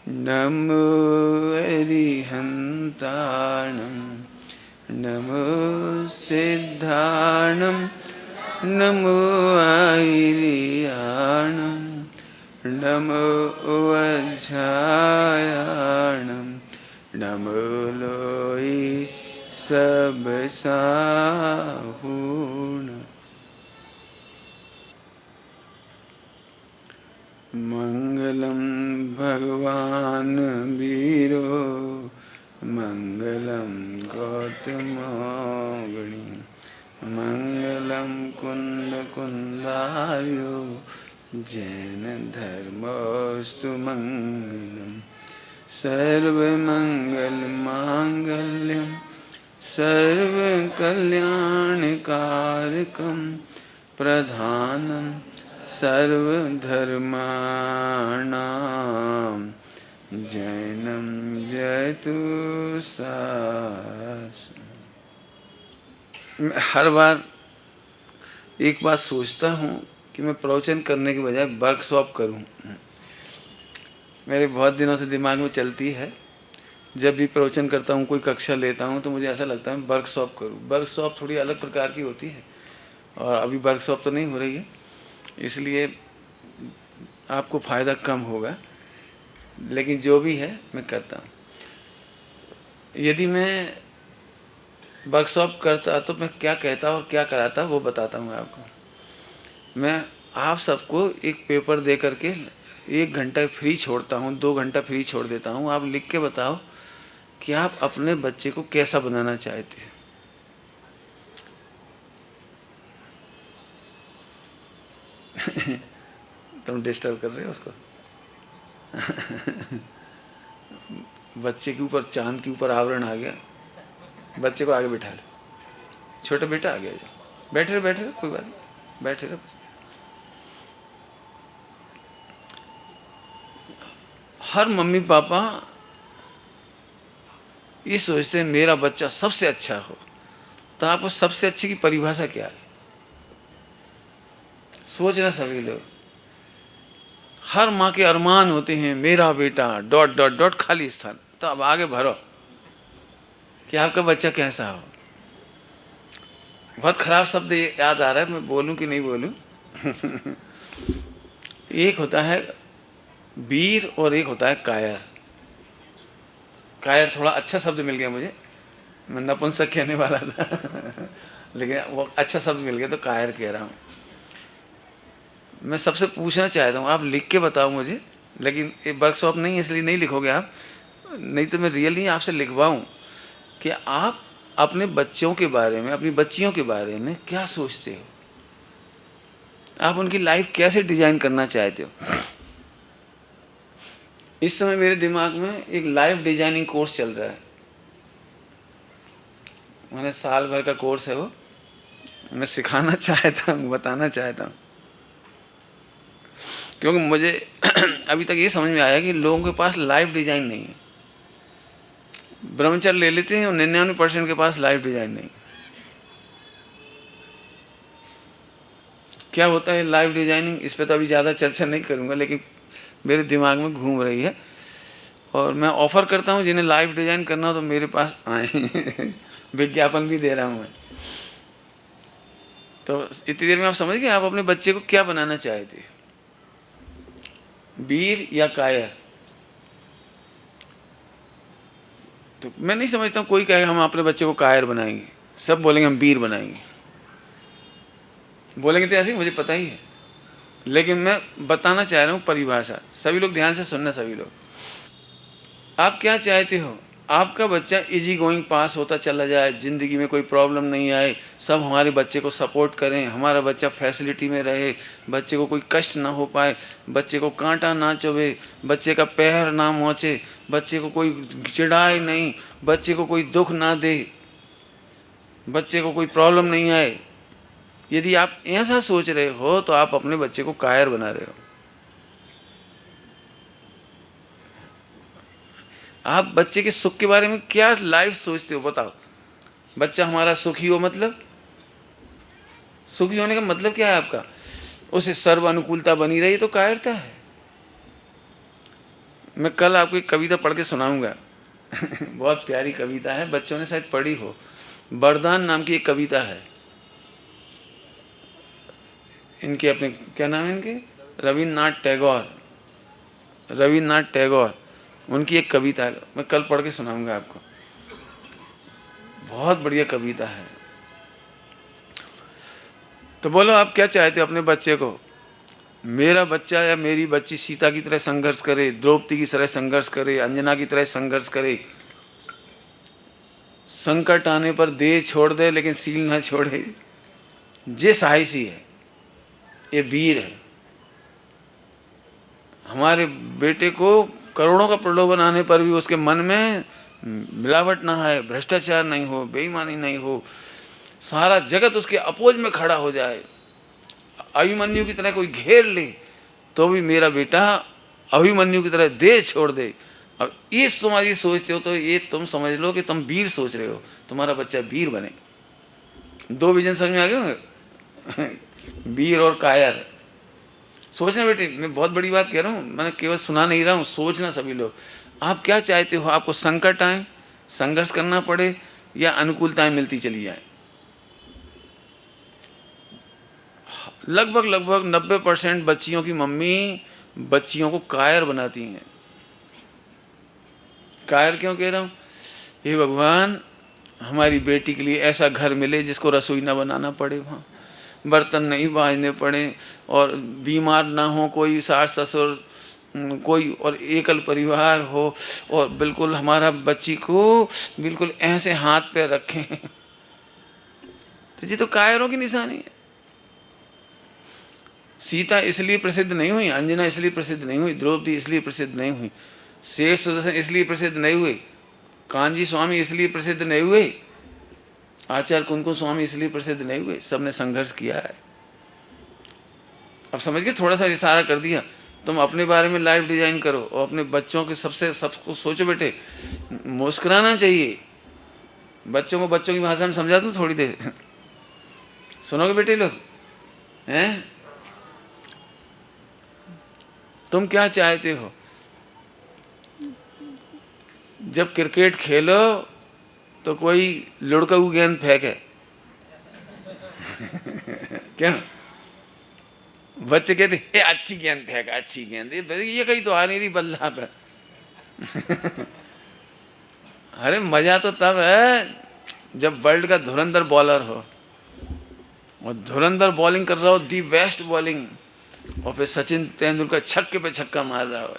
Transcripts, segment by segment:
नमो अरिहन्ताणं नमो सिद्धाणं नमो आयर्याणं नमो वज्रायाणं नमो लोई सब साहूण। मंगलम भगवान वीरो मंगलम गौतमोगणी मंगलम कुंद कुंदार्यो जैन धर्मोस्तु मंगलम सर्वमंगल मांगल्यम सर्वकल्याणकारकम प्रधानम सर्वधर्माणां जैनम जयतु शासनम्। मैं हर बार एक बात सोचता हूँ कि मैं प्रवचन करने के बजाय वर्कशॉप करूँ। मेरे बहुत दिनों से दिमाग में चलती है, जब भी प्रवचन करता हूँ, कोई कक्षा लेता हूँ, तो मुझे ऐसा लगता है वर्कशॉप करूँ। वर्कशॉप थोड़ी अलग प्रकार की होती है और अभी वर्कशॉप तो नहीं हो रही है, इसलिए आपको फ़ायदा कम होगा, लेकिन जो भी है मैं करता हूँ। यदि मैं वर्कशॉप करता तो मैं क्या कहता और क्या कराता वो बताता हूँ आपको। मैं आप सबको एक पेपर दे करके 1 घंटा फ्री छोड़ता हूँ, 2 घंटा फ्री छोड़ देता हूँ। आप लिख के बताओ कि आप अपने बच्चे को कैसा बनाना चाहते हैं। तुम डिस्टर्ब कर रहे हो उसको। बच्चे के ऊपर चांद के ऊपर आवरण आ गया। बच्चे को आगे बिठा लो। छोटा बेटा आ गया, बैठे रहो बैठे रहो, कोई बात नहीं, बैठे रहो बस। हर मम्मी पापा ये सोचते हैं मेरा बच्चा सबसे अच्छा हो, तो आपको सबसे अच्छी की परिभाषा क्या है? सोचना सभी लोग। हर माँ के अरमान होते हैं मेरा बेटा डॉट डॉट डॉट खाली स्थान। तो अब आगे भरो कि आपका बच्चा कैसा हो। बहुत खराब शब्द याद आ रहा है, मैं बोलूं कि नहीं बोलूं? एक होता है वीर और एक होता है कायर। कायर थोड़ा अच्छा शब्द मिल गया मुझे, मैं नपुंसक कहने वाला था लेकिन वो अच्छा शब्द मिल गया तो कायर कह रहा हूँ। मैं सबसे पूछना चाहता हूँ, आप लिख के बताओ मुझे, लेकिन ये वर्कशॉप नहीं है इसलिए नहीं लिखोगे आप, नहीं तो मैं रियली आपसे लिखवाऊँ कि आप अपने बच्चों के बारे में, अपनी बच्चियों के बारे में क्या सोचते हो, आप उनकी लाइफ कैसे डिजाइन करना चाहते हो। इस समय मेरे दिमाग में एक लाइफ डिजाइनिंग कोर्स चल रहा है। मैंने साल भर का कोर्स है वो, मैं सिखाना चाहता हूँ, बताना चाहता हूँ, क्योंकि मुझे अभी तक ये समझ में आया कि लोगों के पास लाइफ डिजाइन नहीं है। ब्रह्मचर्य ले लेते हैं और 99% के पास लाइफ डिजाइन नहीं। क्या होता है लाइफ डिजाइनिंग, इस पर तो अभी ज़्यादा चर्चा नहीं करूँगा, लेकिन मेरे दिमाग में घूम रही है और मैं ऑफ़र करता हूँ जिन्हें लाइफ डिजाइन करना हो तो मेरे पास आए विज्ञापन भी दे रहा हूँ मैं। तो इतनी देर में आप समझ गए आप अपने बच्चे को क्या बनाना चाहते, वीर या कायर? तो मैं नहीं समझता हूँ कोई कहेगा हम अपने बच्चे को कायर बनाएंगे, सब बोलेंगे हम वीर बनाएंगे। बोलेंगे तो ऐसे ही, मुझे पता ही है, लेकिन मैं बताना चाह रहा हूँ परिभाषा। सभी लोग ध्यान से सुनना। सभी लोग, आप क्या चाहते हो? आपका बच्चा इजी गोइंग पास होता चला जाए, ज़िंदगी में कोई प्रॉब्लम नहीं आए, सब हमारे बच्चे को सपोर्ट करें, हमारा बच्चा फैसिलिटी में रहे, बच्चे को कोई कष्ट ना हो पाए, बच्चे को कांटा ना चुभे, बच्चे का पैर ना मोचे, बच्चे को कोई चिढ़ाए नहीं, बच्चे को कोई दुख ना दे, बच्चे को कोई प्रॉब्लम नहीं आए। यदि आप ऐसा सोच रहे हो तो आप अपने बच्चे को कायर बना रहे हो। आप बच्चे के सुख के बारे में क्या लाइफ सोचते हो बताओ। बच्चा हमारा सुखी हो, मतलब सुखी होने का मतलब क्या है आपका? उसे सर्व अनुकूलता बनी रही तो कायरता है। मैं कल आपको एक कविता पढ़ के सुनाऊंगा। बहुत प्यारी कविता है, बच्चों ने शायद पढ़ी हो। वरदान नाम की एक कविता है। इनके अपने क्या नाम है इनके, रविन्द्रनाथ टैगोर, उनकी एक कविता है, मैं कल पढ़ के सुनाऊंगा आपको। बहुत बढ़िया कविता है। तो बोलो आप क्या चाहते हो अपने बच्चे को? मेरा बच्चा या मेरी बच्ची सीता की तरह संघर्ष करे, द्रौपदी की तरह संघर्ष करे, अंजना की तरह संघर्ष करे, संकट आने पर देह छोड़ दे लेकिन सील ना छोड़े। ये साहसी है, ये वीर है। हमारे बेटे को करोड़ों का प्रलोभन आने पर भी उसके मन में मिलावट ना है, भ्रष्टाचार नहीं हो, बेईमानी नहीं हो, सारा जगत उसके अपोज में खड़ा हो जाए, अभिमन्यु की तरह कोई घेर ले तो भी मेरा बेटा अभिमन्यु की तरह देह छोड़ दे। अब ये तुम्हारी सोचते हो तो ये तुम समझ लो कि तुम वीर सोच रहे हो, तुम्हारा बच्चा वीर बने। दो विजन समझ में आ गए होंगे, वीर और कायर। सोचना बेटे, मैं बहुत बड़ी बात कह रहा हूँ, मैंने केवल सुना नहीं रहा हूँ, सोचना सभी लोग। आप क्या चाहते हो? आपको संकट आए, संघर्ष करना पड़े, या अनुकूलताएं मिलती चली जाए? लगभग 90% बच्चियों की मम्मी बच्चियों को कायर बनाती हैं। कायर क्यों कह रहा हूँ? हे भगवान, हमारी बेटी के लिए ऐसा घर मिले जिसको रसोई ना बनाना पड़े, वहाँ बर्तन नहीं बाजने पड़े, और बीमार ना हो कोई, सास ससुर कोई, और एकल परिवार हो, और बिल्कुल हमारा बच्ची को बिल्कुल ऐसे हाथ पे रखें। तो ये तो कायरों की निशानी है। सीता इसलिए प्रसिद्ध नहीं हुई, अंजना इसलिए प्रसिद्ध नहीं हुई, द्रौपदी इसलिए प्रसिद्ध नहीं हुई, शेष सुदर्शन इसलिए प्रसिद्ध नहीं हुए, कांजी स्वामी इसलिए प्रसिद्ध नहीं हुए, आचार्य कुंकुम स्वामी इसलिए प्रसिद्ध नहीं हुए। सबने संघर्ष किया है। अब समझ गए? थोड़ा सा इशारा कर दिया। तुम अपने बारे में लाइफ डिजाइन करो और अपने बच्चों के सबको सोचो। बेटे, मुस्कुराना चाहिए। बच्चों को बच्चों की भाषा में समझा दूं थोड़ी देर, सुनोगे बेटे लोग? हैं? तुम क्या चाहते हो? जब क्रिकेट खेलो तो कोई लुढ़काऊ गेंद फेंके, क्या बच्चे कहते ए अच्छी गेंद फेंक, अच्छी गेंद, ये कहीं तो आ नहीं रही बल्ला पे। अरे मजा तो तब है जब वर्ल्ड का धुरंधर बॉलर हो, और धुरंधर बॉलिंग कर रहा हो, दी बेस्ट बॉलिंग, और फिर सचिन तेंदुलकर छक्के पे छक्का मार रहा हो।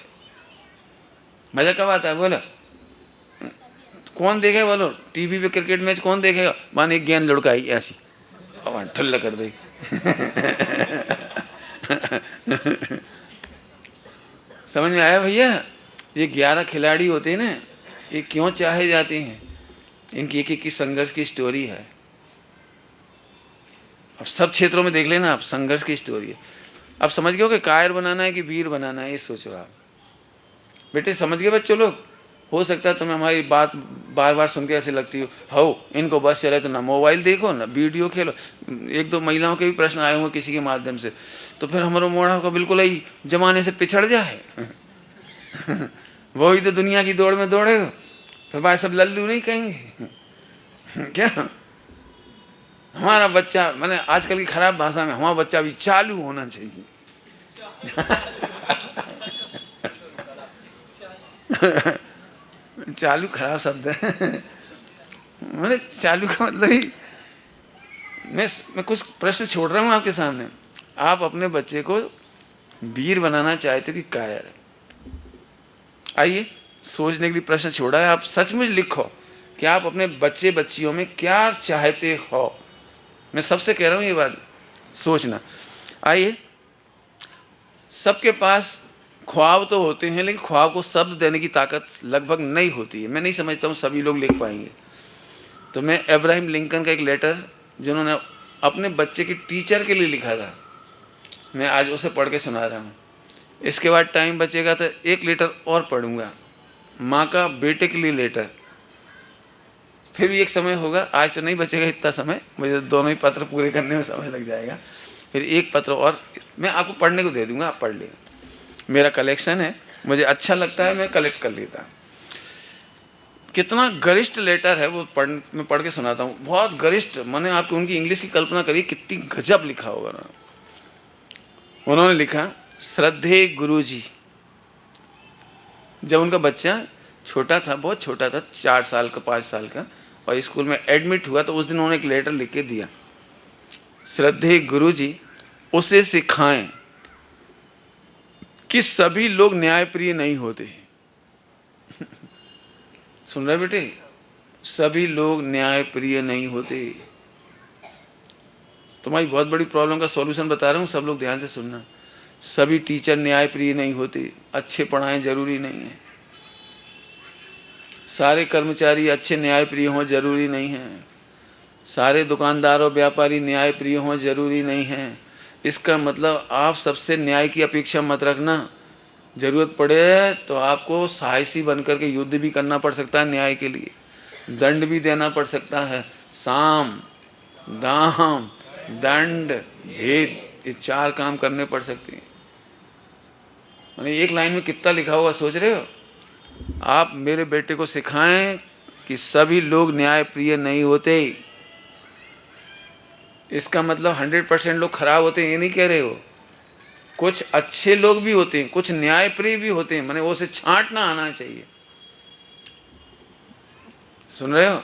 मजा कब आता है बोलो? कौन देखेगा बोलो? टीवी पे क्रिकेट मैच कौन देखेगा? मान एक गेंद लुढ़काई ऐसी और ठुल्ला कर दे। समझ में आया भैया? ये 11 खिलाड़ी होते हैं ना, ये क्यों चाहे जाते हैं? इनकी एक की संघर्ष की स्टोरी है। अब सब क्षेत्रों में देख लेना आप, संघर्ष की स्टोरी है। अब समझ गए कि कायर बनाना है कि वीर बनाना है, ये सोचो आप। बेटे समझ गए बच्चों लोग? हो सकता है तुम्हें हमारी बात बार बार सुन के ऐसे लगती हो इनको बस चले तो ना मोबाइल देखो ना वीडियो खेलो। 1-2 महिलाओं के भी प्रश्न आए होंगे किसी के माध्यम से, तो फिर हमारा मोड़ा का बिल्कुल ही जमाने से पिछड़ जाए। वही तो दुनिया की दौड़ में दौड़ेगा, फिर भाई सब लल्लू नहीं कहेंगे क्या? हमारा बच्चा, मैंने आजकल की खराब भाषा में, हमारा बच्चा भी चालू होना चाहिए। चालू खराब शब्द है। मैंने चालू का मतलब ही, मैं कुछ प्रश्न छोड़ रहा हूँ आपके सामने। आप अपने बच्चे को वीर बनाना चाहते हो कि कायर? आइए सोचने के लिए प्रश्न छोड़ा है। आप सच में लिखो कि आप अपने बच्चे बच्चियों में क्या चाहते हो। मैं सबसे कह रहा हूँ ये बात सोचना। आइए, सबके पास ख्वाब तो होते हैं, लेकिन ख्वाब को शब्द देने की ताकत लगभग नहीं होती है। मैं नहीं समझता हूँ सभी लोग लिख पाएंगे। तो मैं अब्राहम लिंकन का एक लेटर जिन्होंने अपने बच्चे की टीचर के लिए लिखा था, मैं आज उसे पढ़ के सुना रहा हूँ। इसके बाद टाइम बचेगा तो एक लेटर और पढ़ूंगा, माँ का बेटे के लिए लेटर। फिर भी एक समय होगा, आज तो नहीं बचेगा इतना समय, मुझे दोनों ही पत्र पूरे करने में समय लग जाएगा। फिर एक पत्र और मैं आपको पढ़ने को दे दूंगा, आप पढ़ लेंगे। मेरा कलेक्शन है, मुझे अच्छा लगता है, मैं कलेक्ट कर लेता हूँ। कितना गरिष्ठ लेटर है वो, मैं पढ़ के सुनाता हूँ। बहुत गरिष्ठ, मैंने आपको उनकी इंग्लिश की कल्पना करी, कितनी गजब लिखा होगा ना। उन्होंने लिखा, श्रद्धेय गुरुजी, जब उनका बच्चा छोटा था, बहुत छोटा था, 4 साल का 5 साल का, और स्कूल में एडमिट हुआ, तो उस दिन उन्होंने एक लेटर लिख के दिया, श्रद्धेय गुरुजी, उसे सिखाएं कि सभी लोग न्यायप्रिय नहीं होते। सुन रहे बेटे, सभी लोग न्यायप्रिय नहीं होते। तुम्हारी बहुत बड़ी प्रॉब्लम का सॉल्यूशन बता रहा हूँ, सब लोग ध्यान से सुनना। सभी टीचर न्यायप्रिय नहीं होते, अच्छे पढ़ाएं जरूरी नहीं है। सारे कर्मचारी अच्छे न्यायप्रिय हों जरूरी नहीं है। सारे दुकानदार और व्यापारी न्यायप्रिय हों जरूरी नहीं है। इसका मतलब आप सबसे न्याय की अपेक्षा मत रखना। जरूरत पड़े तो आपको साहसी बनकर के युद्ध भी करना पड़ सकता है न्याय के लिए, दंड भी देना पड़ सकता है। साम, दाम, दंड, भेद, ये 4 काम करने पड़ सकते हैं। मैंने एक लाइन में कितना लिखा हुआ सोच रहे हो? आप मेरे बेटे को सिखाएं कि सभी लोग न्यायप्रिय नहीं होते। इसका मतलब 100% लोग खराब होते हैं ये नहीं कह रहे हो। कुछ अच्छे लोग भी होते हैं, कुछ न्यायप्रिय भी होते हैं, मैंने वो से छांटना आना चाहिए। सुन रहे हो?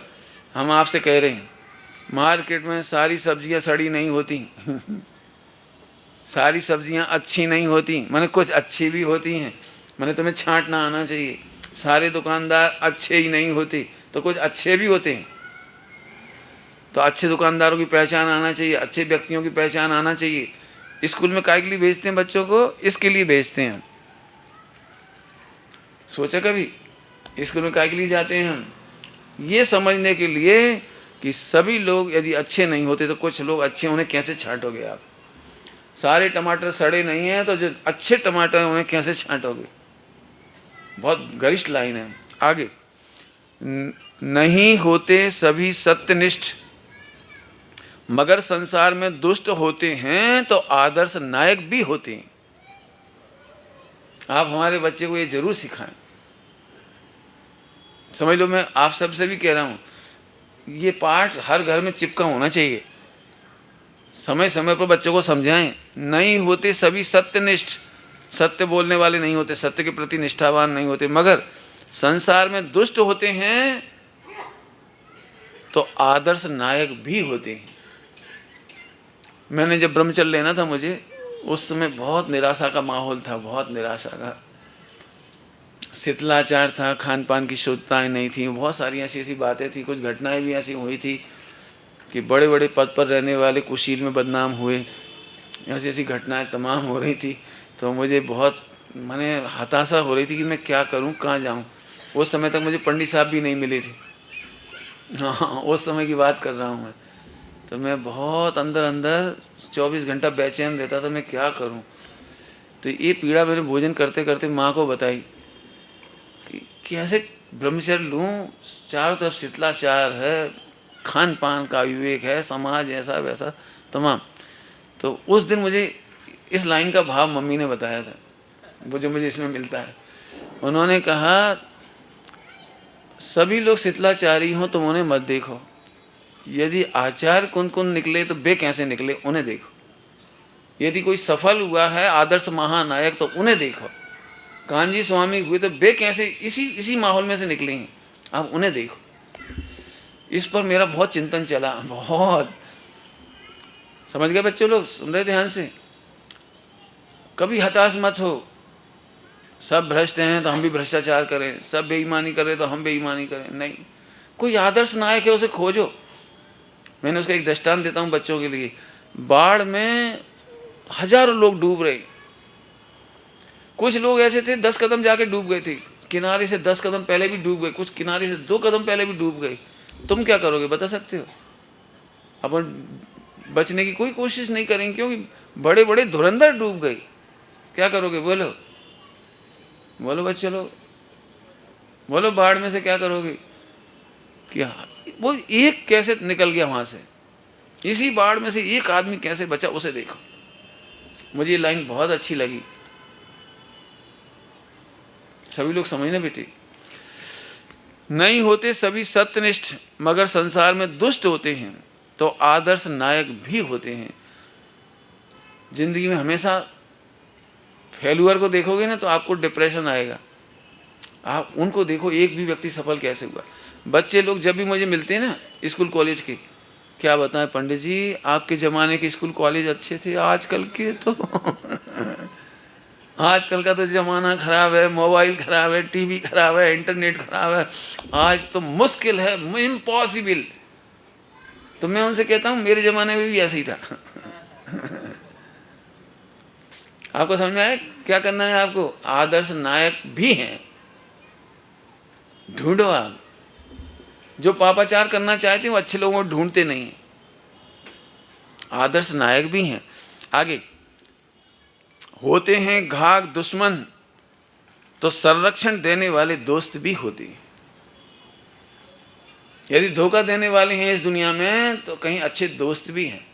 हम आपसे कह रहे हैं, मार्केट में सारी सब्जियां सड़ी नहीं होती सारी सब्जियां अच्छी नहीं होती, मैंने कुछ अच्छी भी होती हैं, मैंने तुम्हें छांटना आना चाहिए। सारे दुकानदार अच्छे ही नहीं होते, तो कुछ अच्छे भी होते हैं। तो अच्छे दुकानदारों की पहचान आना चाहिए, अच्छे व्यक्तियों की पहचान आना चाहिए। स्कूल में काय के लिए भेजते हैं बच्चों को? इसके लिए भेजते हैं। सोचा कभी स्कूल में काय के लिए जाते हैं हम? ये समझने के लिए कि सभी लोग यदि अच्छे नहीं होते तो कुछ लोग अच्छे, उन्हें कैसे छांटोगे आप? सारे टमाटर सड़े नहीं हैं तो जो अच्छे टमाटर हैं उन्हें कैसे छांटोगे? बहुत गरिष्ठ लाइन है। आगे, नहीं होते सभी सत्यनिष्ठ, मगर संसार में दुष्ट होते हैं तो आदर्श नायक भी होते हैं। आप हमारे बच्चे को ये जरूर सिखाएं। समझ लो, मैं आप सबसे भी कह रहा हूं, ये पाठ हर घर में चिपका होना चाहिए। समय समय पर बच्चों को समझाएं। नहीं होते सभी सत्यनिष्ठ, सत्य बोलने वाले नहीं होते, सत्य के प्रति निष्ठावान नहीं होते, मगर संसार में दुष्ट होते हैं तो आदर्श नायक भी होते हैं। मैंने जब ब्रह्मचर्य लेना था मुझे, उस समय बहुत निराशा का माहौल था, बहुत निराशा का, शिथिलाचार था, खान पान की शुद्धताएँ नहीं थी, बहुत सारी ऐसी ऐसी बातें थी। कुछ घटनाएं भी ऐसी हुई थी कि बड़े बड़े पद पर रहने वाले कुशील में बदनाम हुए, ऐसी ऐसी घटनाएं तमाम हो रही थी। तो मुझे बहुत माने हताशा हो रही थी कि मैं क्या करूं, कहाँ जाऊं। उस समय तक मुझे पंडित साहब भी नहीं मिले थे। हाँ, उस समय की बात कर रहा हूं मैं। तो मैं बहुत अंदर अंदर 24 घंटा बेचैन रहता था, मैं क्या करूं। तो ये पीड़ा मैंने भोजन करते करते माँ को बताई कि कैसे ब्रह्मचर्य लूँ, चारों तरफ शिथिलाचार है, खान पान का विवेक है, समाज ऐसा वैसा तमाम। तो उस दिन मुझे इस लाइन का भाव मम्मी ने बताया था, वो जो मुझे इसमें मिलता है। उन्होंने कहा, सभी लोग शिथिलाचारी हों तुम उन्हें मत देखो, यदि आचार्य कुन निकले तो वे कैसे निकले उन्हें देखो। यदि कोई सफल हुआ है आदर्श महानायक तो उन्हें देखो। कान्जी स्वामी हुए तो वे कैसे इसी माहौल में से निकले हैं, आप उन्हें देखो। इस पर मेरा बहुत चिंतन चला, बहुत। समझ गए बच्चों लोग? सुन रहे ध्यान से? कभी हताश मत हो। सब भ्रष्ट हैं तो हम भी भ्रष्टाचार करें, सब बेईमानी करें तो हम बेईमानी करें, नहीं। कोई आदर्श नायक है, उसे खोजो। मैंने उसका एक दृष्टांत देता हूँ बच्चों के लिए। बाढ़ में हजारों लोग डूब रहे, कुछ लोग ऐसे थे 10 कदम जाके डूब गए थे, किनारे से 10 कदम पहले भी डूब गए, कुछ किनारे से 2 कदम पहले भी डूब गए। तुम क्या करोगे बता सकते हो? अपन बचने की कोई कोशिश नहीं करेंगे क्योंकि बड़े बड़े धुरंधर डूब गए। क्या करोगे? बोलो बोलो बच्चे लोग, बोलो बाढ़ में से क्या करोगे? क्या वो एक कैसे निकल गया वहां से, इसी बाढ़ में से एक आदमी कैसे बचा, उसे देखो। मुझे ये लाइन बहुत अच्छी लगी। सभी लोग समझना बेटे। नहीं होते सभी सत्यनिष्ठ, मगर संसार में दुष्ट होते हैं तो आदर्श नायक भी होते हैं। जिंदगी में हमेशा फेल्यूअर को देखोगे ना तो आपको डिप्रेशन आएगा। आप उनको देखो, एक भी व्यक्ति सफल कैसे हुआ। बच्चे लोग जब भी मुझे मिलते हैं ना स्कूल कॉलेज के, क्या बताएं पंडित जी, आपके ज़माने के स्कूल कॉलेज अच्छे थे, आजकल के तो आजकल का तो ज़माना ख़राब है, मोबाइल ख़राब है, टीवी ख़राब है, इंटरनेट ख़राब है, आज तो मुश्किल है, इम्पॉसिबल। तो मैं उनसे कहता हूँ मेरे ज़माने में भी ऐसा ही था। आपको समझ में आया क्या करना है आपको? आदर्श नायक भी हैं, ढूंढो आप। जो पापाचार करना चाहते हैं वो अच्छे लोगों को ढूंढते नहीं हैं, आदर्श नायक भी हैं। आगे होते हैं घाघ दुश्मन तो संरक्षण देने वाले दोस्त भी होते हैं। यदि धोखा देने वाले हैं इस दुनिया में तो कहीं अच्छे दोस्त भी हैं।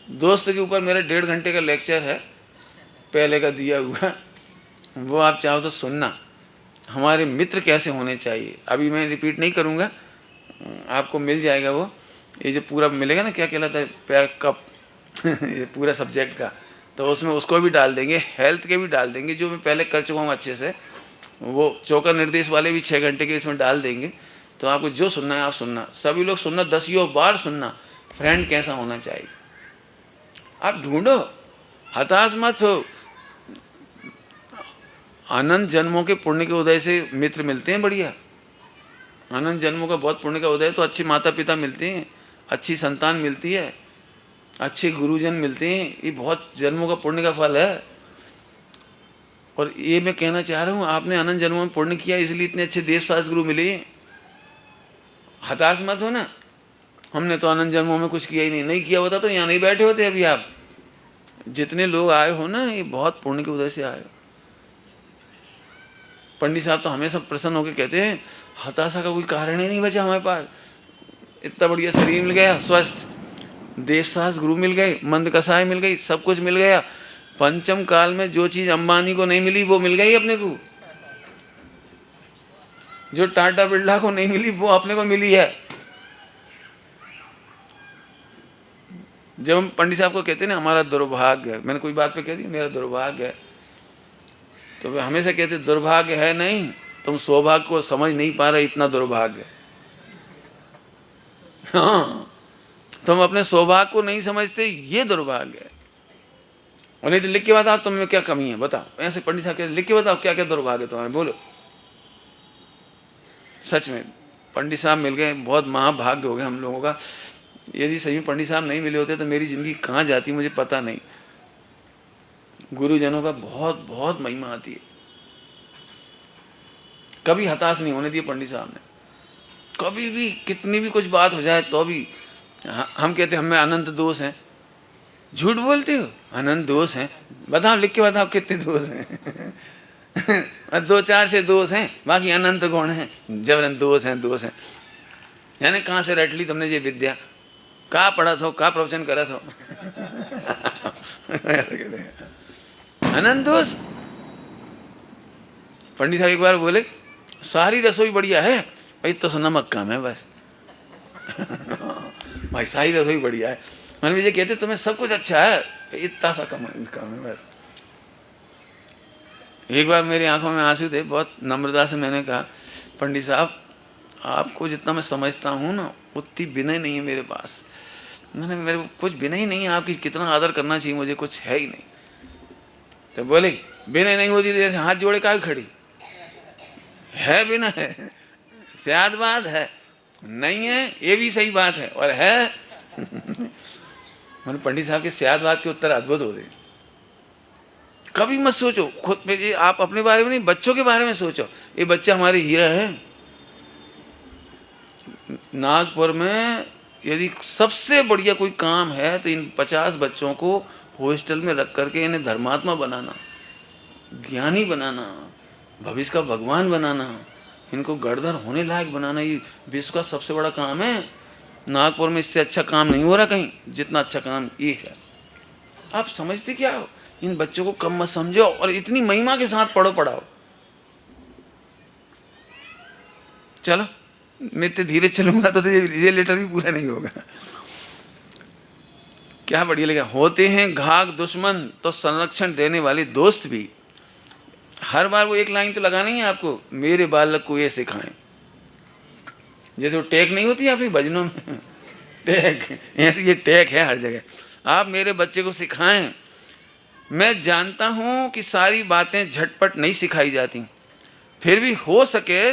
दोस्त के ऊपर मेरा 1.5 घंटे का लेक्चर है, पहले का दिया हुआ, वो आप चाहो तो सुनना। हमारे मित्र कैसे होने चाहिए, अभी मैं रिपीट नहीं करूँगा, आपको मिल जाएगा वो। ये जो पूरा मिलेगा ना, क्या कहलाता है, पैकअप ये पूरा सब्जेक्ट का, तो उसमें उसको भी डाल देंगे, हेल्थ के भी डाल देंगे, जो मैं पहले कर चुका हूँ अच्छे से। वो चौका निर्देश वाले भी 6 घंटे के इसमें डाल देंगे। तो आपको जो सुनना है आप सुनना, सभी लोग सुनना, 10 बार सुनना। फ्रेंड कैसा होना चाहिए आप ढूंढो, हताश मत हो। अनंत जन्मों के पुण्य के उदय से मित्र मिलते हैं बढ़िया। अनंत जन्मों का बहुत पुण्य का उदय, तो अच्छे माता पिता मिलते हैं, अच्छी संतान मिलती है, अच्छे गुरुजन मिलते हैं। ये बहुत जन्मों का पुण्य का फल है। और ये मैं कहना चाह रहा हूँ, आपने अनंत जन्मों में पुण्य किया इसलिए इतने अच्छे देव शास्त्र गुरु मिले। हताश मत हो ना, हमने तो अनंत जन्मों में कुछ किया ही नहीं, नहीं किया होता तो यहाँ नहीं बैठे होते अभी आप। जितने लोग आए हो ना, ये बहुत पुण्य के उदय से आए हो। पंडित साहब तो हमेशा प्रसन्न होकर कहते हैं, हताशा का कोई कारण ही नहीं बचा हमारे पास। इतना बढ़िया शरीर मिल गया, स्वस्थ, देवशास्त्र गुरु मिल गए, मंद कसाय मिल गई, सब कुछ मिल गया। पंचम काल में जो चीज अंबानी को नहीं मिली वो मिल गई अपने को, जो टाटा बिरला को नहीं मिली वो अपने को मिली है। जब हम पंडित साहब को कहते हैं ना हमारा दुर्भाग्य है, मैंने कोई बात पे कह दी मेरा दुर्भाग्य है, तो वे हमेशा कहते दुर्भाग्य है नहीं, तुम सौभाग्य को समझ नहीं पा रहे, इतना दुर्भाग्य। हाँ, तुम अपने सौभाग्य को नहीं समझते, ये दुर्भाग्य है। और नहीं तो लिख के बताओ तुम में क्या कमी है, बताओ। ऐसे पंडित साहब कहते लिख के बताओ क्या क्या दुर्भाग्य तुम्हारे, बोलो। सच में पंडित साहब मिल गए, बहुत महाभाग्य हो गया हम लोगों का। यदि सही में पंडित साहब नहीं मिले होते तो मेरी जिंदगी कहाँ जाती मुझे पता नहीं। गुरुजनों का बहुत बहुत महिमा आती है। कभी हताश नहीं होने दिए पंडित साहब ने, कभी भी, कितनी भी कुछ बात हो जाए तो भी। हम कहते हमें अनंत दोष हैं, झूठ बोलते हो, अनंत दोष हैं, बताओ लिख के बताओ कितने दोष हैं। 2-4 से दोष हैं, बाकी अनंत गुण हैं, जबरन दोष हैं, दोष हैं। यानी कहाँ से रट ली तुमने ये विद्या, कहाँ पढ़ा था, कहाँ प्रवचन करा था। अनंत दोष। पंडित साहब एक बार बोले सारी रसोई बढ़िया है भाई, तो नमक कम है बस। भाई सारी रसोई बढ़िया है, मैंने मुझे कहते तुम्हें सब कुछ अच्छा है, इतना सा कम है बस। एक बार मेरी आंखों में आंसू थे, बहुत नम्रता से मैंने कहा पंडित साहब आपको जितना मैं समझता हूँ ना उतनी विनय नहीं है मेरे पास। मैंने मेरे को कुछ विनय ही नहीं है, आपकी कितना आदर करना चाहिए मुझे, कुछ है ही नहीं। तो बोले विनय नहीं होती तो जैसे हाथ जोड़े काहे खड़ी है, विनय है, शायद बात है, नहीं है ये भी सही बात है, और है। मैंने पंडित साहब के शायद बात के उत्तर अद्भुत होते। कभी मत सोचो खुद पे, ये आप अपने बारे में नहीं बच्चों के बारे में सोचो। ये बच्चा हमारे हीरा है। नागपुर में यदि सबसे बढ़िया कोई काम है तो इन 50 बच्चों को हॉस्टल में रख करके इन्हें धर्मात्मा बनाना, ज्ञानी बनाना, भविष्य का भगवान बनाना, इनको गढ़धर होने लायक बनाना, ये विश्व का सबसे बड़ा काम है। नागपुर में इससे अच्छा काम नहीं हो रहा कहीं, जितना अच्छा काम ये है। आप समझते क्या हो? इन बच्चों को कम मत समझो और इतनी महिमा के साथ पढ़ो पढ़ाओ। चलो मैं इतने धीरे चलूंगा तो ये लेटर भी पूरा नहीं होगा। क्या बढ़िया लगा। होते हैं घाघ दुश्मन तो संरक्षण देने वाले दोस्त भी। हर बार वो एक लाइन तो लगानी है आपको, मेरे बालक को ये सिखाएं। जैसे वो टैग नहीं होती आपकी भजनों में टैग, ऐसे ये टैग है हर जगह। आप मेरे बच्चे को सिखाएं। मैं जानता हूं कि सारी बातें झटपट नहीं सिखाई जाती, फिर भी हो सके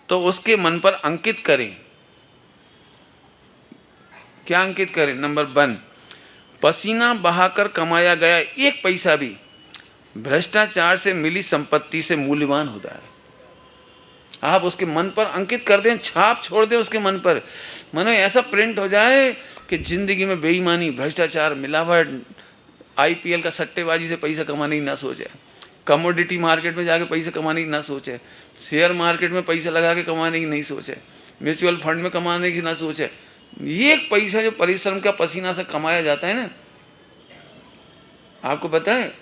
तो उसके मन पर अंकित करें। क्या अंकित करें? नंबर 1, पसीना बहाकर कमाया गया एक पैसा भी भ्रष्टाचार से मिली संपत्ति से मूल्यवान होता है। आप उसके मन पर अंकित कर दें, छाप छोड़ दें उसके मन पर। मानो ऐसा प्रिंट हो जाए कि जिंदगी में बेईमानी, भ्रष्टाचार, मिलावट, आईपीएल का सट्टेबाजी से पैसा कमाने की ना सोचे, कमोडिटी मार्केट में जाके पैसा कमाने की ना सोचे, शेयर मार्केट में पैसा लगा के कमाने की नहीं सोचे, म्यूचुअल फंड में कमाने की ना सोचे। ये एक पैसा जो परिश्रम का पसीना से कमाया जाता है ना, आपको पता है,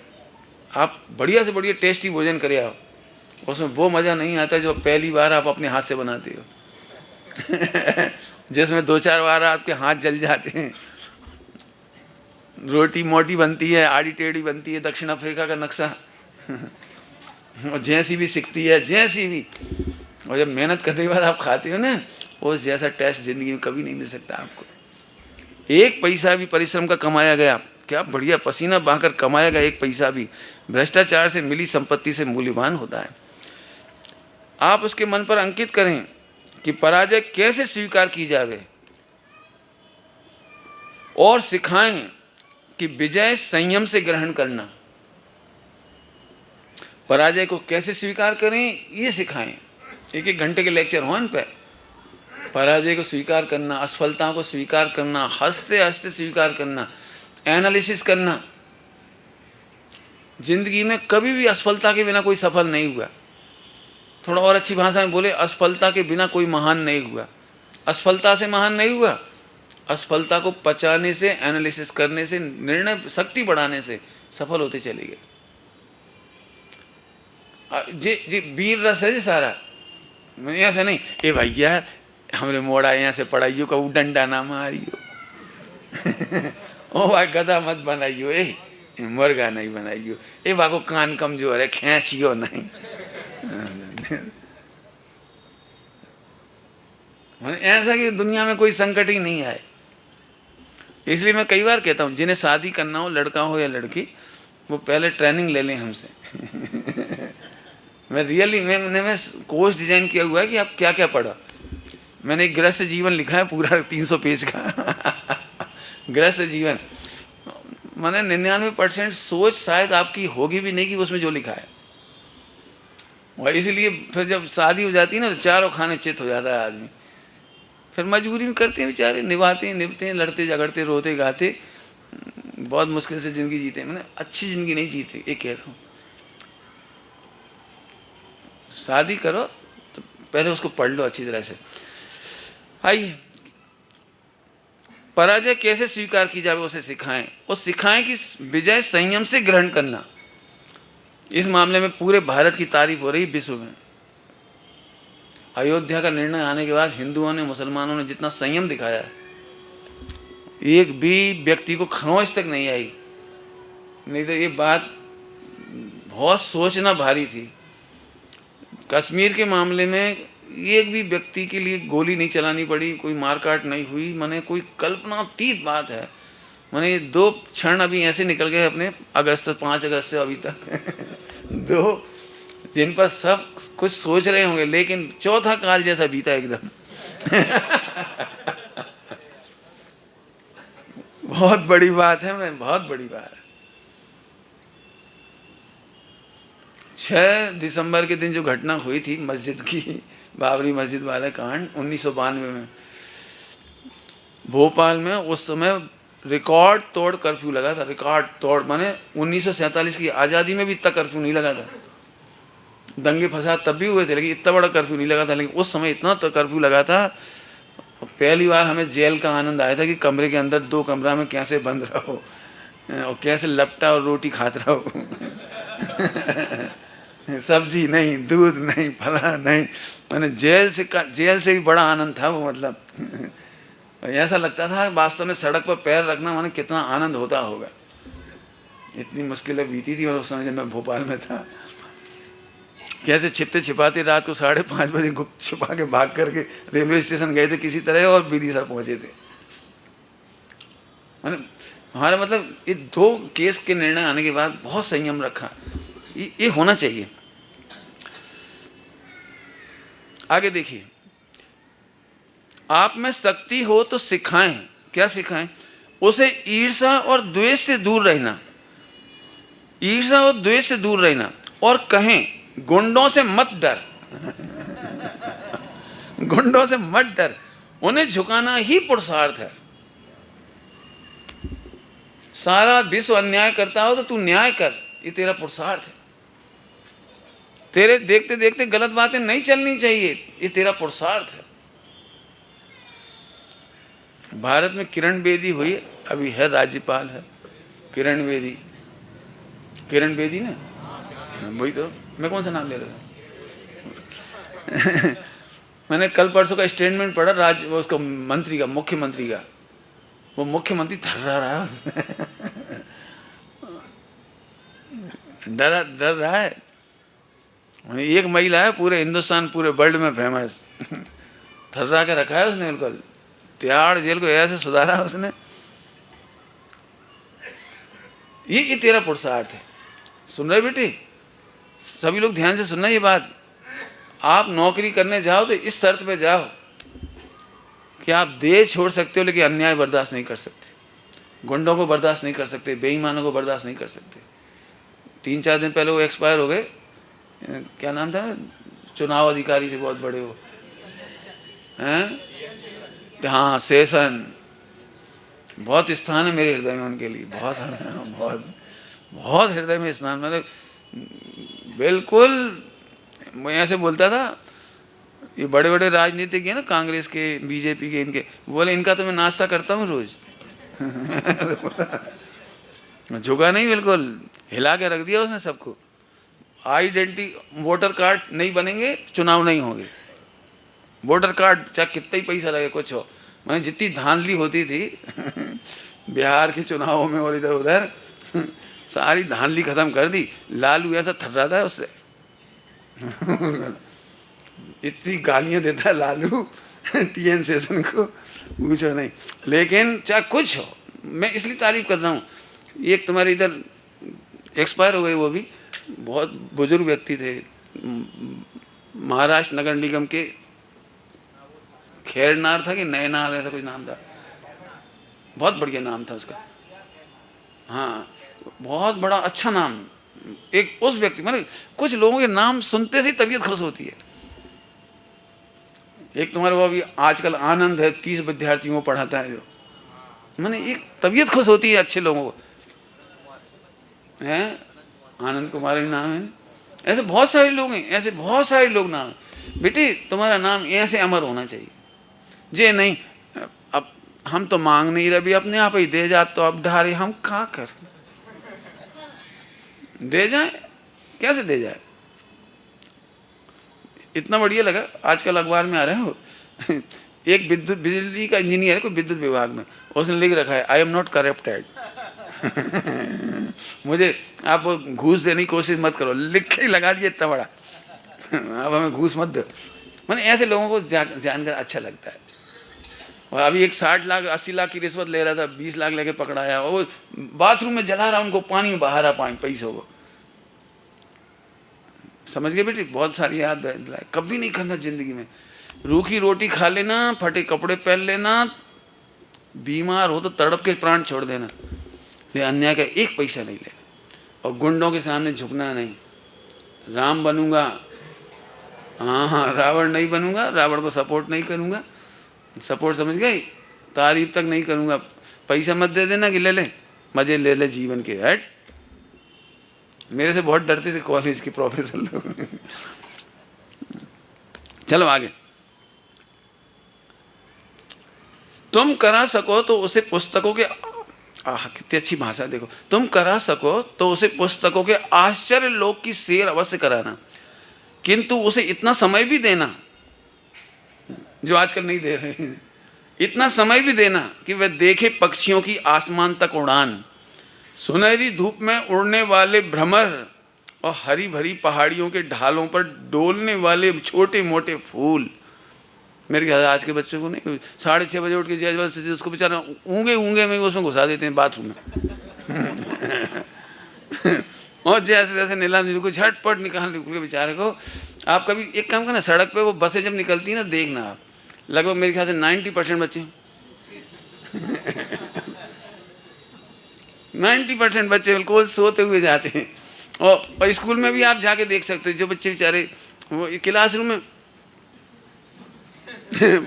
आप बढ़िया से बढ़िया टेस्टी भोजन करे आओ, उसमें वो मज़ा नहीं आता जो पहली बार आप अपने हाथ से बनाते हो जिसमें 2-4 बार आपके हाथ जल जाते हैं। रोटी मोटी बनती है, आड़ी टेढ़ी बनती है, दक्षिण अफ्रीका का नक्शा और जैसी भी सिकती है, जैसी भी। और जब मेहनत करने के बाद आप खाते हो ना, उस जैसा टेस्ट ज़िंदगी में कभी नहीं मिल सकता आपको। एक पैसा भी परिश्रम का कमाया गया, क्या बढ़िया, पसीना बहाकर कमाया गया एक पैसा भी भ्रष्टाचार से मिली संपत्ति से मूल्यवान होता है। आप उसके मन पर अंकित करें कि पराजय कैसे स्वीकार की जाए और सिखाएं कि विजय संयम से ग्रहण करना। पराजय को कैसे स्वीकार करें ये सिखाएं। 1-1 घंटे के लेक्चर हो इन पे। पराजय को स्वीकार करना, असफलता को स्वीकार करना, हंसते हंसते स्वीकार करना, एनालिसिस करना। जिंदगी में कभी भी असफलता के बिना कोई सफल नहीं हुआ। थोड़ा और अच्छी भाषा में बोले, असफलता के बिना कोई महान नहीं हुआ। असफलता से महान नहीं हुआ, असफलता को पचाने से, एनालिसिस करने से, निर्णय शक्ति बढ़ाने से सफल होते चले गए। जी वीर रस है जी सारा। ऐसा नहीं, ए भैया हमरे मोड़ा यहाँ से पढ़ाइयो का डंडा ना मारियो ओ भाई गधा मत बनाइयो, ए मुर्गा नहीं बनाइयो, ए बाको कान कमजोर है खींचियो नहीं ऐसा कि दुनिया में कोई संकट ही नहीं आए। इसलिए मैं कई बार कहता हूँ, जिन्हें शादी करना हो, लड़का हो या लड़की, वो पहले ट्रेनिंग ले लें हमसे मैं रियली मैंने कोर्स डिजाइन किया हुआ है कि आप क्या क्या पढ़ा। मैंने एक गृहस्थ जीवन लिखा है पूरा 300 पेज का गृहस्थ जीवन। मैंने 99% सोच शायद आपकी होगी भी नहीं कि उसमें जो लिखा है। और इसीलिए फिर जब शादी हो जाती है ना, तो चारों खाने चित हो जाता है आदमी। फिर मजबूरी में करते हैं बेचारे, निभाते हैं, निभते हैं, लड़ते झगड़ते, रोते गाते, बहुत मुश्किल से ज़िंदगी जीते हैं। मैंने अच्छी ज़िंदगी नहीं जीते, ये कह रहा हूँ। शादी करो तो पहले उसको पढ़ लो अच्छी तरह से। आइए, पराजय कैसे स्वीकार की जाए उसे सिखाएं, और सिखाएं कि विजय संयम से ग्रहण करना। इस मामले में पूरे भारत की तारीफ हो रही विश्व में। अयोध्या का निर्णय आने के बाद हिंदुओं ने, मुसलमानों ने जितना संयम दिखाया है, एक भी व्यक्ति को खरोंच तक नहीं आई। नहीं तो ये बात बहुत सोचना भारी थी। कश्मीर के मामले में एक भी व्यक्ति के लिए गोली नहीं चलानी पड़ी, कोई मारकाट नहीं हुई। माने कोई कल्पनातीत बात है। माने 2 क्षण अभी ऐसे निकल गए अपने 5 अगस्त से अभी तक 2 जिन पर सब कुछ सोच रहे होंगे, लेकिन चौथा काल जैसा बीता एकदम बहुत बड़ी बात है, मैं बहुत बड़ी बात है। 6 दिसंबर के दिन जो घटना हुई थी मस्जिद की, बाबरी मस्जिद वाला कांड 1992 में भोपाल में, उस समय रिकॉर्ड तोड़ कर्फ्यू लगा था। रिकॉर्ड तोड़ माने 1947 की आज़ादी में भी इतना कर्फ्यू नहीं लगा था। दंगे फसाद तब भी हुए थे, लेकिन इतना बड़ा कर्फ्यू नहीं लगा था। लेकिन उस समय इतना तो कर्फ्यू लगा था। पहली बार हमें जेल का आनंद आया था कि कमरे के अंदर 2 कमरा में कैसे बंद रहो और कैसे लपटा और रोटी खाते रहो सब्जी नहीं, दूध नहीं, फला नहीं। मैंने जेल से भी बड़ा आनंद था वो, मतलब ऐसा लगता था वास्तव में सड़क पर पैर रखना माने कितना आनंद होता होगा। इतनी मुश्किलें बीती थी। और उस समय जब मैं भोपाल में था, कैसे छिपते छिपाते रात को 5:30 बजे गुप्त छिपा के भाग करके रेलवे स्टेशन गए थे किसी तरह, और विदिशा पहुंचे थे। मैंने हमारा मतलब ये 2 केस के निर्णय आने के बाद बहुत संयम रखा। ये होना चाहिए। आगे देखिए, आप में शक्ति हो तो सिखाएं। क्या सिखाएं? उसे ईर्ष्या और द्वेष से दूर रहना, ईर्ष्या और द्वेष से दूर रहना। और कहें गुंडों से मत डर। गुंडों से मत डर, उन्हें झुकाना ही पुरुषार्थ है। सारा विश्व अन्याय करता हो तो तू न्याय कर, ये तेरा पुरुषार्थ है। तेरे देखते देखते गलत बातें नहीं चलनी चाहिए, ये तेरा पुरुषार्थ है। भारत में किरण बेदी हुई, अभी है राज्यपाल है किरण बेदी। किरण बेदी ना, वही तो, मैं कौन सा नाम ले रहा था? मैंने कल परसों का स्टेटमेंट पढ़ा उसको मंत्री का, मुख्यमंत्री का। वो मुख्यमंत्री थर्रा रहा है, डर रहा है। एक महिला है पूरे हिंदुस्तान, पूरे वर्ल्ड में फेमस, थर्रा के रखा है उसने बिल्कुल। तिहाड़ जेल को ऐसे सुधारा उसने। ये तेरा पुरुषार्थ है। सुन रहे बेटी? सभी लोग ध्यान से सुनना ये बात। आप नौकरी करने जाओ तो इस शर्त पे जाओ कि आप देश छोड़ सकते हो, लेकिन अन्याय बर्दाश्त नहीं कर सकते, गुंडों को बर्दाश्त नहीं कर सकते, बेईमानों को बर्दाश्त नहीं कर सकते। 3-4 दिन पहले वो एक्सपायर हो गए। क्या नाम था? चुनाव अधिकारी थे बहुत बड़े वो, हैं? हाँ, सेशन। बहुत स्थान है मेरे हृदय में उनके लिए, बहुत बहुत बहुत हृदय में स्नान। मतलब बिल्कुल मैं ऐसे बोलता था, ये बड़े बड़े राजनीतिक है ना, कांग्रेस के, बीजेपी के, इनके, बोले इनका तो मैं नाश्ता करता हूँ रोज। झुका नहीं, बिल्कुल हिला के रख दिया उसने सबको। आइडेंटिटी, वोटर कार्ड नहीं बनेंगे, चुनाव नहीं होंगे। वोटर कार्ड चाहे कितना ही पैसा लगे, कुछ हो। मैंने जितनी धांधली होती थी बिहार के चुनावों में और इधर उधर, सारी धांधली खत्म कर दी। लालू ऐसा थर्राता है उससे, इतनी गालियां देता है लालू TN सेशन को, पूछो नहीं। लेकिन चाहे कुछ हो, मैं इसलिए तारीफ कर रहा हूँ। एक तुम्हारे इधर एक्सपायर हो गए, वो भी बहुत बुजुर्ग व्यक्ति थे, महाराष्ट्र नगर निगम के, खैरनार था कि नयनार, ऐसा कुछ नाम था, बहुत बढ़िया नाम था उसका। हाँ, बहुत बड़ा अच्छा नाम। एक उस व्यक्ति, मतलब कुछ लोगों के नाम सुनते से तबीयत खुश होती है। एक तुम्हारे वो अभी आजकल आनंद है, 30 विद्यार्थियों को पढ़ाता है जो, मैंने एक तबीयत खुश होती है अच्छे लोगों को, हैं? आनंद कुमार ही नाम है। ऐसे बहुत सारे लोग हैं, ऐसे बहुत सारे लोग नाम है। बेटी तुम्हारा नाम ऐसे अमर होना चाहिए। जे नहीं, अब हम तो मांग नहीं रहे, अपने आप ही दे जा, तो अब ढारे हम क्या कर, दे जाए, कैसे दे जाए? इतना बढ़िया लगा, आजकल अखबार में आ रहे हो एक विद्युत, बिजली का इंजीनियर है कोई विद्युत विभाग में, उसने लिख रखा है आई एम नॉट करप्टेड। मुझे आप घूस देने की कोशिश मत करो, लिख के ही लगा दिया इतना बड़ा। अब हमें घूस मत दो। मैंने ऐसे लोगों को जानकर अच्छा लगता है। और अभी एक 60 लाख 80 लाख की रिश्वत ले रहा था, 20 लाख लेके पकड़ाया, और वो बाथरूम में जला रहा, उनको पानी में बहा रहा, पैसों को। समझ गए बेटी? बहुत सारी याद है। कभी नहीं करना जिंदगी में। रूखी रोटी खा लेना, फटे कपड़े पहन लेना, बीमार हो तो तड़प के प्राण छोड़ देना, ये अन्याय का 1 पैसा नहीं लेना। और गुंडों के सामने झुकना नहीं। राम बनूंगा, हाँ, रावण नहीं बनूंगा, रावण को सपोर्ट नहीं करूंगा। सपोर्ट समझ गई? तारीफ तक नहीं करूंगा। पैसा मत दे देना कि ले ले, मजे ले ले जीवन के। हट, मेरे से बहुत डरते थे कॉलेज के प्रोफेसर लोग। चलो आगे। तुम करा सको तो उसे पुस्तकों के आह कितनी अच्छी भाषा, देखो तुम करा सको तो उसे पुस्तकों के आश्चर्य लोक की सैर अवश्य कराना, किंतु उसे इतना समय भी देना जो आजकल नहीं दे रहे हैं, इतना समय भी देना कि वह देखे पक्षियों की आसमान तक उड़ान, सुनहरी धूप में उड़ने वाले भ्रमर और हरी भरी पहाड़ियों के ढालों पर डोलने वाले छोटे मोटे फूल। मेरे ख्याल आज के बच्चों को नहीं, 6:30 बजे उठ के जैसे उसको बेचारा ऊँगे ऊँगे में उसमें घुसा देते हैं बाथरूम में और जैसे जैसे नीला नीलू को झटपट निकाल के बेचारे को। आप कभी एक काम करना, सड़क पे वो बसें जब निकलती है ना, देखना आप, लगभग मेरे ख्याल से 90% बच्चे 90% बच्चे बिल्कुल सोते हुए जाते हैं। और स्कूल में भी आप जाके देख सकते हो, जो बच्चे बेचारे वो क्लासरूम में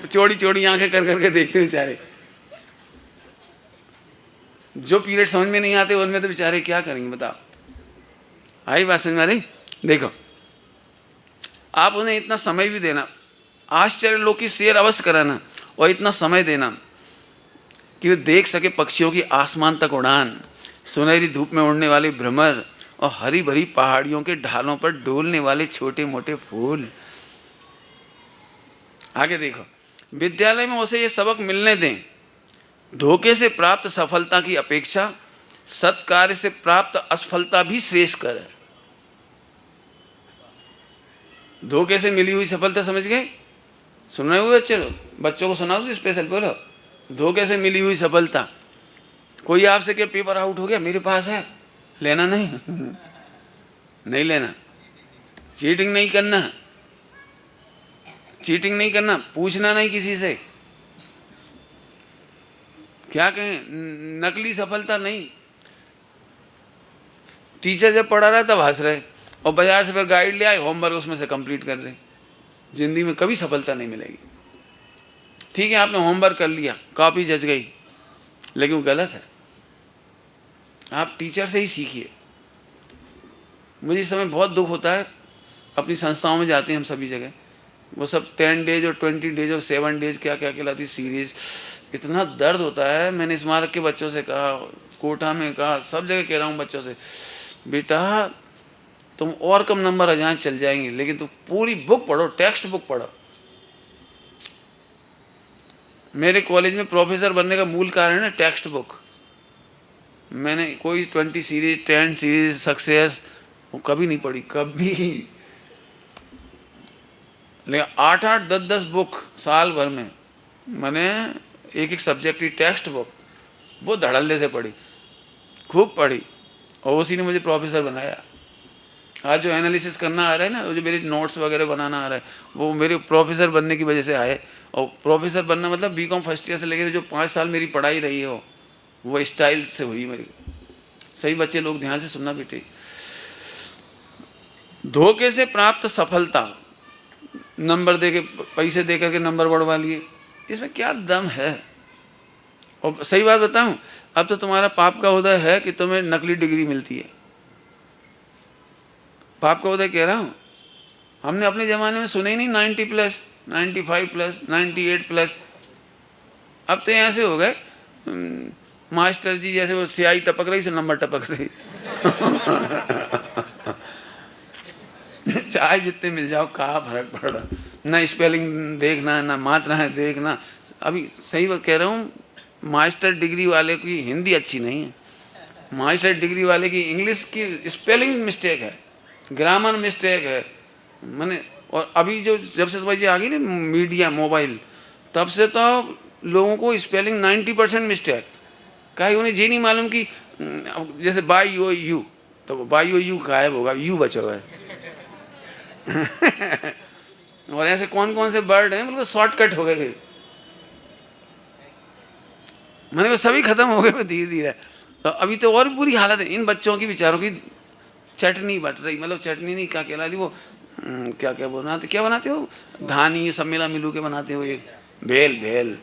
चौड़ी चौड़ी आंखें कर करके देखते बेचारे, जो पीरियड समझ में नहीं आते उनमें तो बेचारे क्या करेंगे बताओ। आई बात समझ में आ रही? देखो आप उन्हें इतना समय भी देना, आश्चर्य लोक की सैर अवश्य कराना, और इतना समय देना कि वे देख सके पक्षियों की आसमान तक उड़ान, सुनहरी धूप में उड़ने वाले भ्रमर और हरी भरी पहाड़ियों के ढालों पर डोलने वाले छोटे मोटे फूल। आगे देखो, विद्यालय में उसे ये सबक मिलने दें, धोखे से प्राप्त सफलता की अपेक्षा सत्कार्य से प्राप्त असफलता भी श्रेष्ठकर है। धोखे से मिली हुई सफलता, समझ गए? सुन रहे हुए बच्चों को सुनाओ तो स्पेशल बोलो, धोखे से मिली हुई सफलता। कोई आपसे क्या पेपर आउट हो गया, मेरे पास है, लेना नहीं नहीं लेना, चीटिंग नहीं करना, चीटिंग नहीं करना, पूछना नहीं किसी से, क्या कहें, नकली सफलता नहीं। टीचर जब पढ़ा रहा तब हंस रहे और बाजार से फिर गाइड ले आए, होमवर्क उसमें से कंप्लीट कर रहे। जिंदगी में कभी सफलता नहीं मिलेगी। ठीक है, आपने होमवर्क कर लिया, कॉपी जच गई, लेकिन वो गलत है। आप टीचर से ही सीखिए। मुझे इस समय बहुत दुख होता है, अपनी संस्थाओं में जाते हैं हम सभी जगह, वो सब 10 डेज और 20 डेज और 7 डेज क्या क्या कहलाती सीरीज, इतना दर्द होता है। मैंने स्मारक के बच्चों से कहा, कोटा में कहा, सब जगह कह रहा हूँ बच्चों से, बेटा तुम और कम नंबर आ जाए चल जाएंगे, लेकिन तुम पूरी बुक पढ़ो, टेक्स्ट बुक पढ़ो। मेरे कॉलेज में प्रोफेसर बनने का मूल कारण है टेक्स्ट बुक। मैंने कोई 20 सीरीज 10 सीरीज सक्सेस वो कभी नहीं पढ़ी, कभी। लेकिन 8-8 10-10 बुक साल भर में मैंने एक एक सब्जेक्ट की टेक्स्ट बुक वो धड़ल्ले से पढ़ी, खूब पढ़ी, और उसी ने मुझे प्रोफेसर बनाया। आज जो एनालिसिस करना आ रहा है ना, वो जो मेरे नोट्स वगैरह बनाना आ रहा है, वो मेरे प्रोफेसर बनने की वजह से आए। और प्रोफेसर बनना मतलब बीकॉम फर्स्ट ईयर से लेकर जो 5 साल मेरी पढ़ाई रही है वो स्टाइल से हुई मेरी। सही बच्चे लोग ध्यान से सुनना बेटे, धोखे से प्राप्त सफलता, नंबर दे के पैसे दे करके नंबर बढ़वा लिए, इसमें क्या दम है? और सही बात बताऊं, अब तो तुम्हारा पाप का उदय है कि तुम्हें नकली डिग्री मिलती है। पाप का उदय कह रहा हूं, हमने अपने ज़माने में सुने ही नहीं 90+, 95+, 98+। अब तो ऐसे हो गए मास्टर जी जैसे वो स्याही टपक रही से नंबर टपक रही चाहे जितने मिल जाओ, कहाँ फर्क पड़ रहा, ना स्पेलिंग देखना, ना मात्रा है देखना। अभी सही बात कह रहा हूँ, मास्टर डिग्री वाले की हिंदी अच्छी नहीं है, मास्टर डिग्री वाले की इंग्लिश की स्पेलिंग मिस्टेक है, ग्रामर मिस्टेक है। मैंने और अभी जो जब से तो आ गई ना मीडिया मोबाइल, तब से तो लोगों को स्पेलिंग 90% मिस्टेक। कहीं उन्हें ये नहीं मालूम कि जैसे बाई ओ यू, तो बाई ओ यू गायब होगा, यू बचा हुआ है और ऐसे कौन कौन से वर्ड हैं बिल्कुल शॉर्टकट हो गए, मैंने वो सभी खत्म हो गए धीरे धीरे। तो अभी तो और बुरी हालत है इन बच्चों की, बेचारों की चटनी बट रही, मतलब चटनी नहीं क्या कहलाती वो, क्या क्या बनाते, क्या बनाते हो, धानी ये सब मिला मिलू के बनाते हो, एक भेल भेल,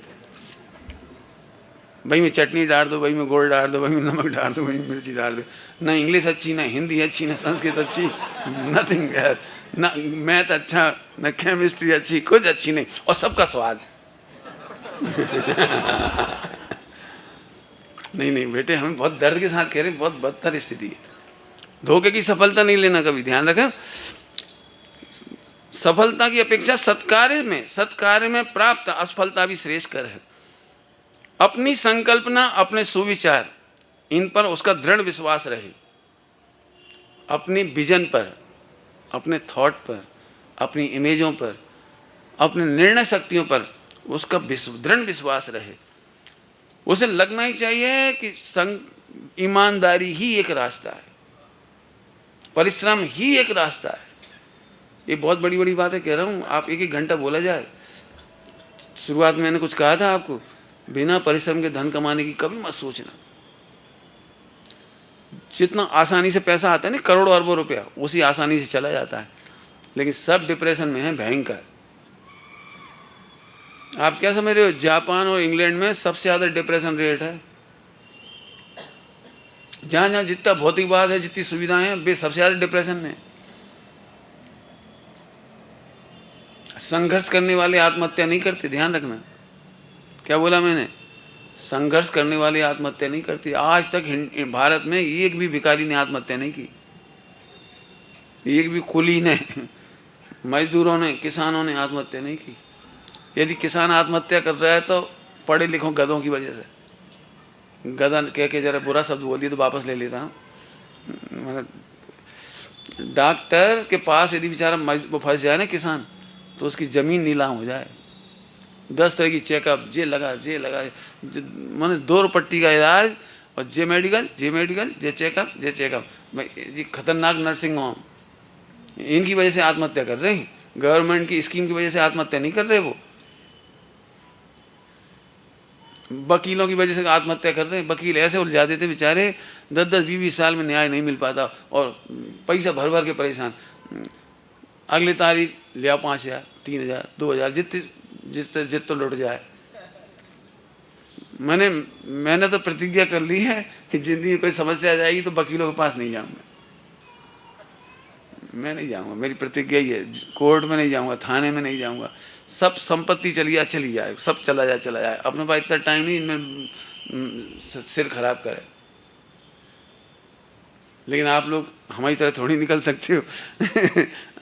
भाई में चटनी डाल दो, भाई में गुड़ डाल दो, भाई में नमक डाल दो, भाई में मिर्ची डाल दो। ना इंग्लिश अच्छी, ना हिंदी अच्छी, ना संस्कृत अच्छी, नथिंग, ना मैथ अच्छा, ना केमिस्ट्री अच्छी, कुछ अच्छी नहीं, और सबका स्वाद नहीं नहीं बेटे, हमें बहुत दर्द के साथ कह रहे हैं, बहुत बदतर स्थिति है। धोखे की सफलता नहीं लेना, कभी ध्यान रखें। सफलता की अपेक्षा सत्कार्य में प्राप्त असफलता भी श्रेष्ठकर है। अपनी संकल्पना, अपने सुविचार, इन पर उसका दृढ़ विश्वास रहे। अपनी विजन पर, अपने थॉट पर, अपनी इमेजों पर, अपने निर्णय शक्तियों पर उसका दृढ़ विश्वास रहे। उसे लगना ही चाहिए कि ईमानदारी ही एक रास्ता है, परिश्रम ही एक रास्ता है। ये बहुत बड़ी बड़ी बातें कह रहा हूँ, आप एक एक घंटा बोला जाए। शुरुआत में मैंने कुछ कहा था आपको, बिना परिश्रम के धन कमाने की कभी मत सोचना। जितना आसानी से पैसा आता है ना, करोड़ों अरबों रुपया, उसी आसानी से चला जाता है, लेकिन सब डिप्रेशन में है, भयंकर। आप क्या समझ रहे हो, जापान और इंग्लैंड में सबसे ज़्यादा डिप्रेशन रेट है। जहाँ जहाँ जितना भौतिकवाद है, जितनी सुविधाएं हैं, वे सबसे ज़्यादा डिप्रेशन में। संघर्ष करने वाले आत्महत्या नहीं करते, ध्यान रखना। क्या बोला मैंने? संघर्ष करने वाले आत्महत्या नहीं करती। आज तक भारत में एक भी भिखारी ने आत्महत्या नहीं की, एक भी कुली ने, मजदूरों ने, किसानों ने आत्महत्या नहीं की। यदि किसान आत्महत्या कर रहा है तो पढ़े लिखों गधों की वजह से। गधा कह के जरा बुरा शब्द बोल दिया तो वापस ले लेता हूँ। डॉक्टर के पास यदि बेचारा वो फंस जाए ना किसान, तो उसकी ज़मीन नीलाम हो जाए। 10 तरह की चेकअप, जे लगा मैंने 2 रुपट्टी का इलाज, और जे मेडिकल, जे चेकअप, जी खतरनाक नर्सिंग होम। इनकी वजह से आत्महत्या कर रहे हैं, गवर्नमेंट की स्कीम की वजह से आत्महत्या नहीं कर रहे। वो वकीलों की वजह से आत्महत्या कर रहे हैं। वकील ऐसे उलझा देते बेचारे, 10-10, 20-20 साल में न्याय नहीं मिल पाता, और पैसा भर भर के परेशान। अगली तारीख लिया 5,000, 3,000, 2,000, जित तो लुट जाए। मैंने तो प्रतिज्ञा कर ली है कि जिंदगी में कोई समस्या आ जाएगी तो वकीलों के पास नहीं जाऊंगा। मैं नहीं जाऊंगा, मेरी प्रतिज्ञा ही है। कोर्ट में नहीं जाऊंगा, थाने में नहीं जाऊंगा। सब संपत्ति चली जाए, सब चला जाए। अपने पास इतना टाइम नहीं इनमें सिर खराब करे। लेकिन आप लोग हमारी तरह थोड़ी निकल सकते हो।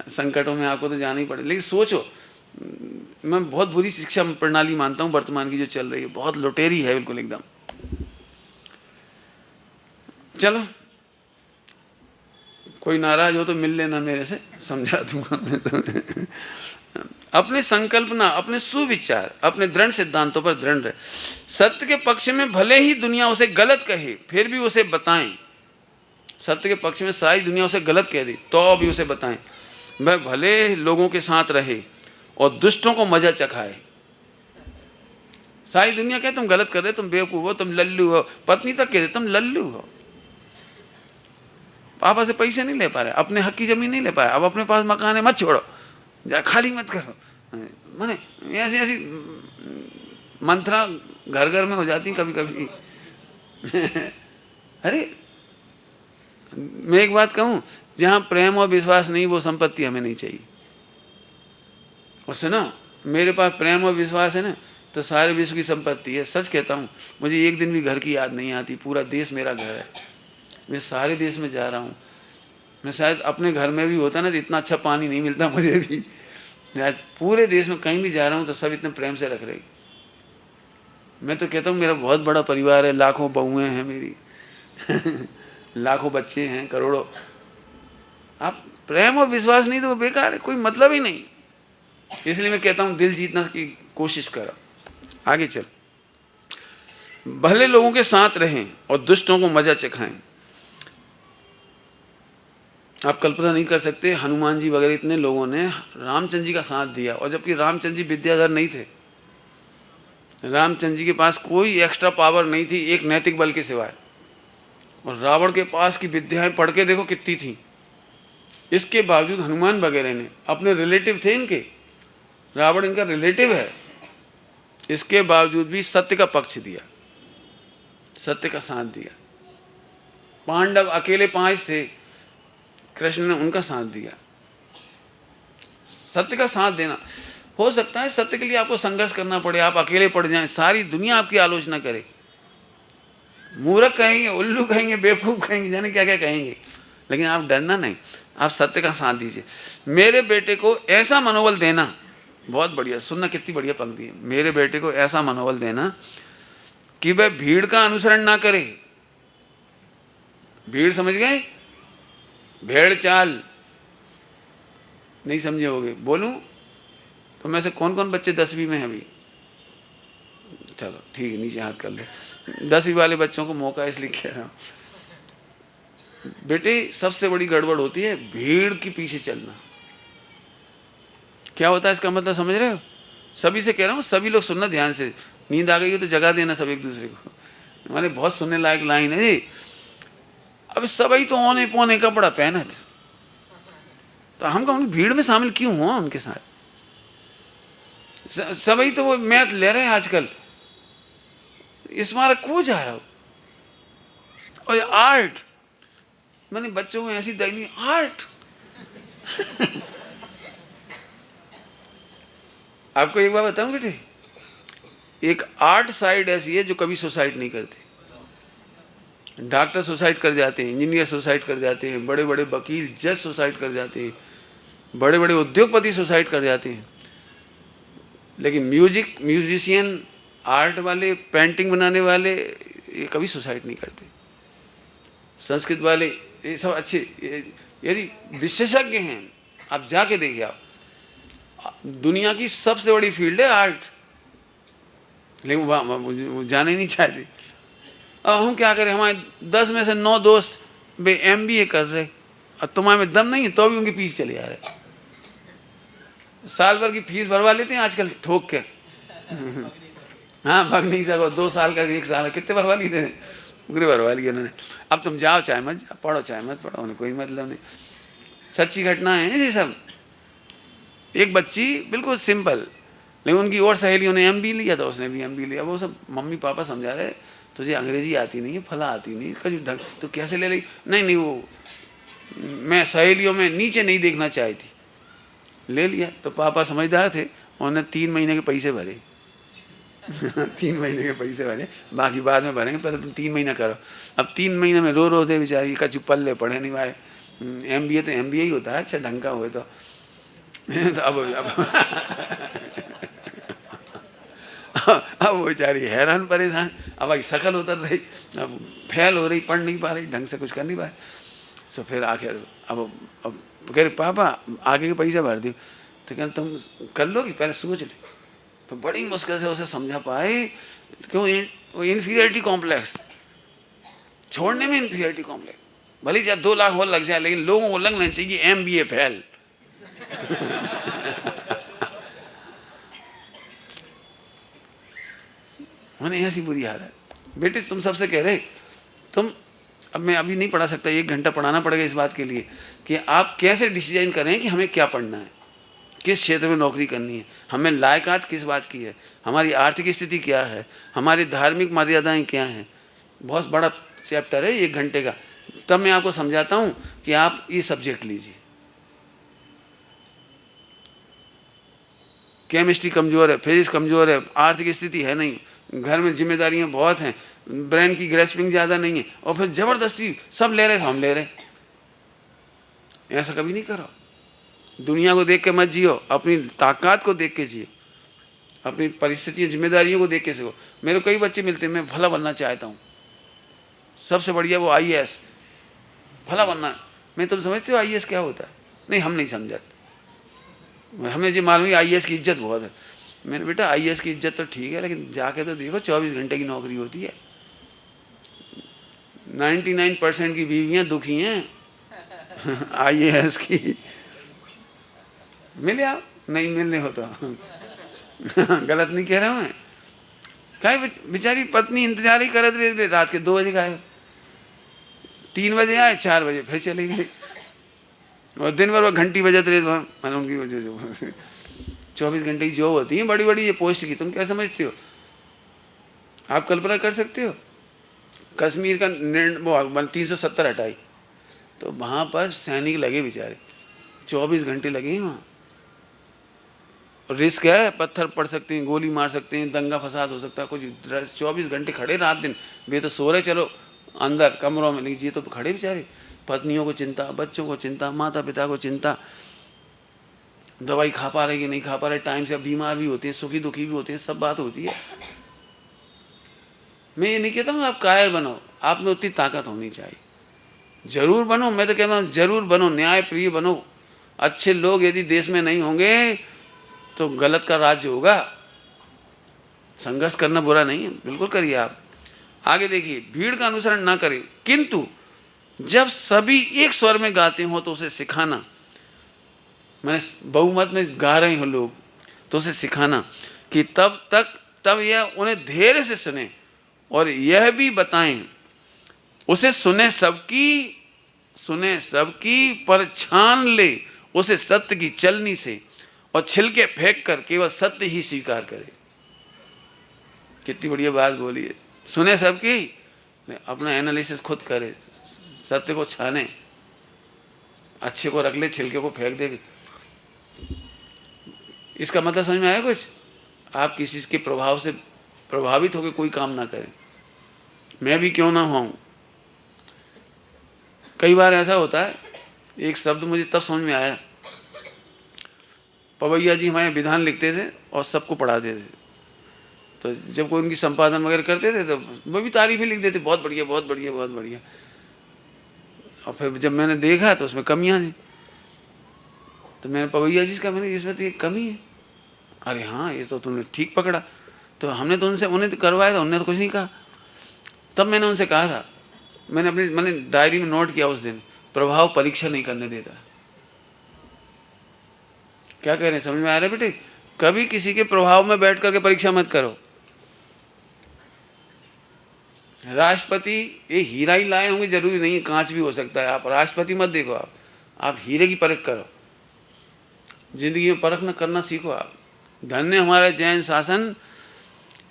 संकटों में आपको तो जाना ही पड़े। लेकिन सोचो, मैं बहुत बुरी शिक्षा प्रणाली मानता हूँ वर्तमान की जो चल रही है, बहुत लुटेरी है बिल्कुल एकदम। चलो, कोई नाराज हो तो मिल लेना मेरे से, समझा दूंगा मैं तुम्हें। अपने संकल्पना, अपने सुविचार, अपने दृढ़ सिद्धांतों पर दृढ़ रहे। सत्य के पक्ष में भले ही दुनिया उसे गलत कहे, फिर भी उसे बताएं। सत्य के पक्ष में सारी दुनिया उसे गलत कह दी तो भी उसे बताएं। वह भले लोगों के साथ रहे और दुष्टों को मजा चखाए। सारी दुनिया कहे तुम गलत कर रहे, तुम बेवकूफ हो, तुम लल्लू हो। पत्नी तक कहते तुम लल्लू हो। पापा से पैसे नहीं ले पा रहे, अपने हक की जमीन नहीं ले पा रहे, अब अपने पास मकान है, मत छोड़ो, जा खाली मत करो। माने ऐसी मंत्रा घर घर में हो जाती कभी कभी। अरे मैं एक बात कहूँ, जहाँ प्रेम और विश्वास नहीं, वो संपत्ति हमें नहीं चाहिए। और सुनो, मेरे पास प्रेम और विश्वास है ना, तो सारे विश्व की संपत्ति है। सच कहता हूँ, मुझे एक दिन भी घर की याद नहीं आती। पूरा देश मेरा घर है। मैं सारे देश में जा रहा हूँ। मैं शायद अपने घर में भी होता ना तो इतना अच्छा पानी नहीं मिलता मुझे भी। पूरे देश में कहीं भी जा रहा हूँ तो सब इतने प्रेम से रख रहे। मैं तो कहता हूँ मेरा बहुत बड़ा परिवार है, लाखों बहुएं हैं मेरी। लाखों बच्चे हैं, करोड़ों। आप प्रेम और विश्वास नहीं तो वो बेकार है, कोई मतलब ही नहीं। इसलिए मैं कहता हूँ दिल जीतना की कोशिश करो। आगे चल, भले लोगों के साथ रहें और दुष्टों को मजा चखाएं। आप कल्पना नहीं कर सकते, हनुमान जी वगैरह इतने लोगों ने रामचंद्र जी का साथ दिया, और जबकि रामचंद्र जी विद्याधर नहीं थे। रामचंद्र जी के पास कोई एक्स्ट्रा पावर नहीं थी एक नैतिक बल के सिवाय। और रावण के पास की विद्याएं पढ़ के देखो कितनी थी। इसके बावजूद हनुमान वगैरह ने, अपने रिलेटिव थे इनके, रावण इनका रिलेटिव है, इसके बावजूद भी सत्य का पक्ष दिया, सत्य का साथ दिया। पांडव अकेले 5 थे, कृष्ण ने उनका साथ दिया। सत्य का साथ देना। हो सकता है सत्य के लिए आपको संघर्ष करना पड़े, आप अकेले पड़ जाएं, सारी दुनिया आपकी आलोचना करे, मूर्ख कहेंगे, उल्लू कहेंगे, बेवकूफ़ कहेंगे, जाने क्या क्या कहेंगे, लेकिन आप डरना नहीं, आप सत्य का साथ दीजिए। मेरे बेटे को ऐसा मनोबल देना, बहुत बढ़िया, सुनना कितनी बढ़िया पंक्ति है। मेरे बेटे को ऐसा मनोबल देना कि वह भीड़ का अनुसरण ना करे। भीड़ समझ गए? भेड़ चाल नहीं समझे होगे। बोलूं तो मैं से कौन कौन बच्चे 10वीं में हैं अभी? चलो ठीक है, नीचे हाथ कर लो। 10वीं वाले बच्चों को मौका इसलिए कह रहा हूं। बेटे, सबसे बड़ी गड़बड़ होती है भीड़ के पीछे चलना। क्या होता है इसका मतलब समझ रहे हो? सभी से कह रहा हूँ, सभी लोग सुनना ध्यान से। नींद आ गई है तो जगा देना सब एक दूसरे को। हमारे बहुत सुनने लायक लाइन है जी। अब सभी तो औने पौने कपड़ा पहना थे, तो हम कहूँ भीड़ में शामिल क्यों हुआ उनके साथ? सभी तो वो मैथ ले रहे हैं आजकल, स्मारक को जा रहा हो। और आर्ट, मैंने बच्चों में ऐसी दैनी आर्ट आपको एक बात बताऊं बेटे, एक आर्ट साइड ऐसी है जो कभी सुसाइड नहीं करती। डॉक्टर सुसाइड कर जाते हैं, इंजीनियर सुसाइड कर जाते हैं, बड़े बड़े वकील जज सुसाइड कर जाते हैं, बड़े बड़े उद्योगपति सुसाइड कर जाते हैं, लेकिन म्यूजिशियन, आर्ट वाले, पेंटिंग बनाने वाले, ये कभी सुसाइड नहीं करते। संस्कृत वाले, ये सब अच्छे, यदि विशेषज्ञ हैं, आप जाके देखिए। आप दुनिया की सबसे बड़ी फील्ड है आर्ट, लेकिन वो जाने ही नहीं चाहते। अब हम क्या करें? हमारे 10 में से 9 दोस्त वे MBA कर रहे, और तुम्हारे में दम नहीं है तो भी उनके पीछे चले जा रहे। साल भर की फीस भरवा लेते हैं आजकल ठोक के। हाँ, भाग नहीं सको, 2 साल का, 1 साल का, कितने भरवा लिए थे? पूरे भरवा लिए उन्होंने। अब तुम जाओ, चाहे मत जाओ, पढ़ो चाहे मत पढ़ो, उन्हें कोई मतलब नहीं। सच्ची घटना है ये सब। एक बच्ची बिल्कुल सिंपल, लेकिन उनकी और सहेलियों ने MBA लिया था, उसने भी MBA लिया। वो सब मम्मी पापा समझा रहे, तुझे अंग्रेजी आती नहीं है, फला आती नहीं है, ढंग तो कैसे ले ली? नहीं, वो मैं सहेलियों में नीचे नहीं देखना चाहती थी, ले लिया। तो पापा समझदार थे, उन्होंने 3 महीने के पैसे भरे। 3 महीने के पैसे भरे, बाकी बाद में भरेंगे, पहले तुम 3 महीना करो। अब 3 महीने में रो रो दे बेचारी, कचू पल्ले पढ़े नहीं पाए। MBA तो MBA ही होता है, अच्छा ढंग का हुए तो अब वो बेचारी हैरान परेशान। अब भाई शकल उतर रही, अब फेल हो रही, पढ़ नहीं पा रही, ढंग से कुछ कर नहीं पा रही। तो फिर आखिर अब कह रहे पापा आगे के पैसे भर दियो। तो कहते तुम कर लो कि पहले सोच ले। तो बड़ी मुश्किल से उसे समझा पाए, क्यों? वो इन्फीरियरिटी कॉम्प्लेक्स छोड़ने में, इन्फीरियरिटी कॉम्प्लेक्स भले चाहे 2 लाख और लग जाए, लेकिन लोगों को लगना चाहिए MBA फेल। मैंने ऐसी बुरी हालत। बेटे, तुम सबसे कह रहे, तुम, अब मैं अभी नहीं पढ़ा सकता, 1 घंटा पढ़ाना पड़ेगा इस बात के लिए कि आप कैसे डिसीजन करें कि हमें क्या पढ़ना है, किस क्षेत्र में नौकरी करनी है, हमें लायकात किस बात की है, हमारी आर्थिक स्थिति क्या है, हमारी धार्मिक मर्यादाएं क्या हैं। बहुत बड़ा चैप्टर है 1 घंटे का। तब मैं आपको समझाता हूँ कि आप ये सब्जेक्ट लीजिए। केमिस्ट्री कमज़ोर है, फिजिक्स कमज़ोर है, आर्थिक स्थिति है नहीं, घर में जिम्मेदारियां बहुत हैं, ब्रेन की ग्रेस्पिंग ज़्यादा नहीं है, और फिर ज़बरदस्ती सब ले रहे, हम ले रहे। ऐसा कभी नहीं करो। दुनिया को देख के मत जियो, अपनी ताकत को देख के जियो, अपनी परिस्थितियों, जिम्मेदारियों को देख के सीखो। मेरे कई बच्चे मिलते हैं, मैं भला बनना चाहता हूँ, सबसे बढ़िया वो IAS भला बनना। मैं, तुम समझते हो IAS क्या होता है? नहीं, हम नहीं समझते, हमें जो मालूम है IAS की इज्जत बहुत है। मैंने बेटा IAS की इज्जत तो ठीक है, लेकिन जाके तो देखो 24 घंटे की नौकरी होती है। 99% की बीवियां दुखी हैं IAS की। मिले आप? नहीं मिलने हो तो गलत नहीं कह रहा हूँ मैं। कहीं बेचारी पत्नी इंतजार ही करत रही, रात के 2 बजे गए, 3 बजे आए, 4 बजे फिर चले गए, और दिन भर वो घंटी बजत रहे वहाँ। उनकी वजह जो 24 घंटे की जॉब होती है बड़ी बड़ी ये पोस्ट की, तुम क्या समझते हो? आप कल्पना कर सकते हो? कश्मीर का 370 हटाई, तो वहाँ पर सैनिक लगे बेचारे, 24 घंटे लगे हैं वहाँ। रिस्क है, पत्थर पड़ सकते हैं, गोली मार सकते हैं, दंगा फसाद हो सकता है। कुछ 24 घंटे खड़े रात दिन, वे तो सो रहे चलो अंदर कमरों में, लीजिए तो खड़े बेचारे, पत्नियों को चिंता, बच्चों को चिंता, माता पिता को चिंता, दवाई खा पा रहे कि नहीं खा पा रहे, टाइम से बीमार भी होते हैं, सुखी दुखी भी होते हैं, सब बात होती है। मैं ये नहीं कहता हूँ आप कायर बनो, आप में उतनी ताकत होनी चाहिए, जरूर बनो। मैं तो कहता हूँ जरूर बनो, न्याय प्रिय बनो। अच्छे लोग यदि देश में नहीं होंगे तो गलत का राज्य होगा। संघर्ष करना बुरा नहीं है, बिल्कुल करिए आप। आगे देखिए, भीड़ का अनुसरण ना करें, किंतु जब सभी एक स्वर में गाते हो तो उसे सिखाना। मैंने बहुमत में गा रहे हो लोग तो उसे सिखाना कि तब यह उन्हें धैर्य से सुने और यह भी बताएं, उसे सुने सबकी पर छान ले उसे सत्य की चलनी से, और छिलके फेंक कर केवल सत्य ही स्वीकार करे। कितनी बढ़िया बात बोली है। सुने सबकी, अपना एनालिसिस खुद करे, सत्य को छाने, अच्छे को रख ले, छिलके को फेंक दे। इसका मतलब समझ में आया कुछ? आप किसी के प्रभाव से प्रभावित होकर कोई काम ना करें, मैं भी क्यों ना हूँ। कई बार ऐसा होता है, एक शब्द मुझे तब समझ में आया, पवैया जी हमारे विधान लिखते थे और सबको पढ़ाते थे, तो जब कोई उनकी संपादन वगैरह करते थे तो वो भी तारीफें लिख देते, बहुत बढ़िया बहुत बढ़िया बहुत बढ़िया। और फिर जब मैंने देखा तो उसमें कमियां थी, तो मैंने पवैया जी का, मैंने इसमें तो एक कमी है। अरे हाँ, ये तो तुमने ठीक पकड़ा। तो हमने तो उन्हें तो करवाया था, उन्होंने तो कुछ नहीं कहा। तब मैंने उनसे कहा था, मैंने डायरी में नोट किया उस दिन, प्रभाव परीक्षा नहीं करने देता। क्या कह रहे हैं, समझ में आ रहा है बेटे? कभी किसी के प्रभाव में बैठ करके परीक्षा मत करो। राष्ट्रपति ये हीरा ही लाए होंगे जरूरी नहीं है, कांच भी हो सकता है। आप राष्ट्रपति मत देखो, आप हीरे की परख करो, जिंदगी में परख न करना सीखो आप। धन्य हमारा जैन शासन,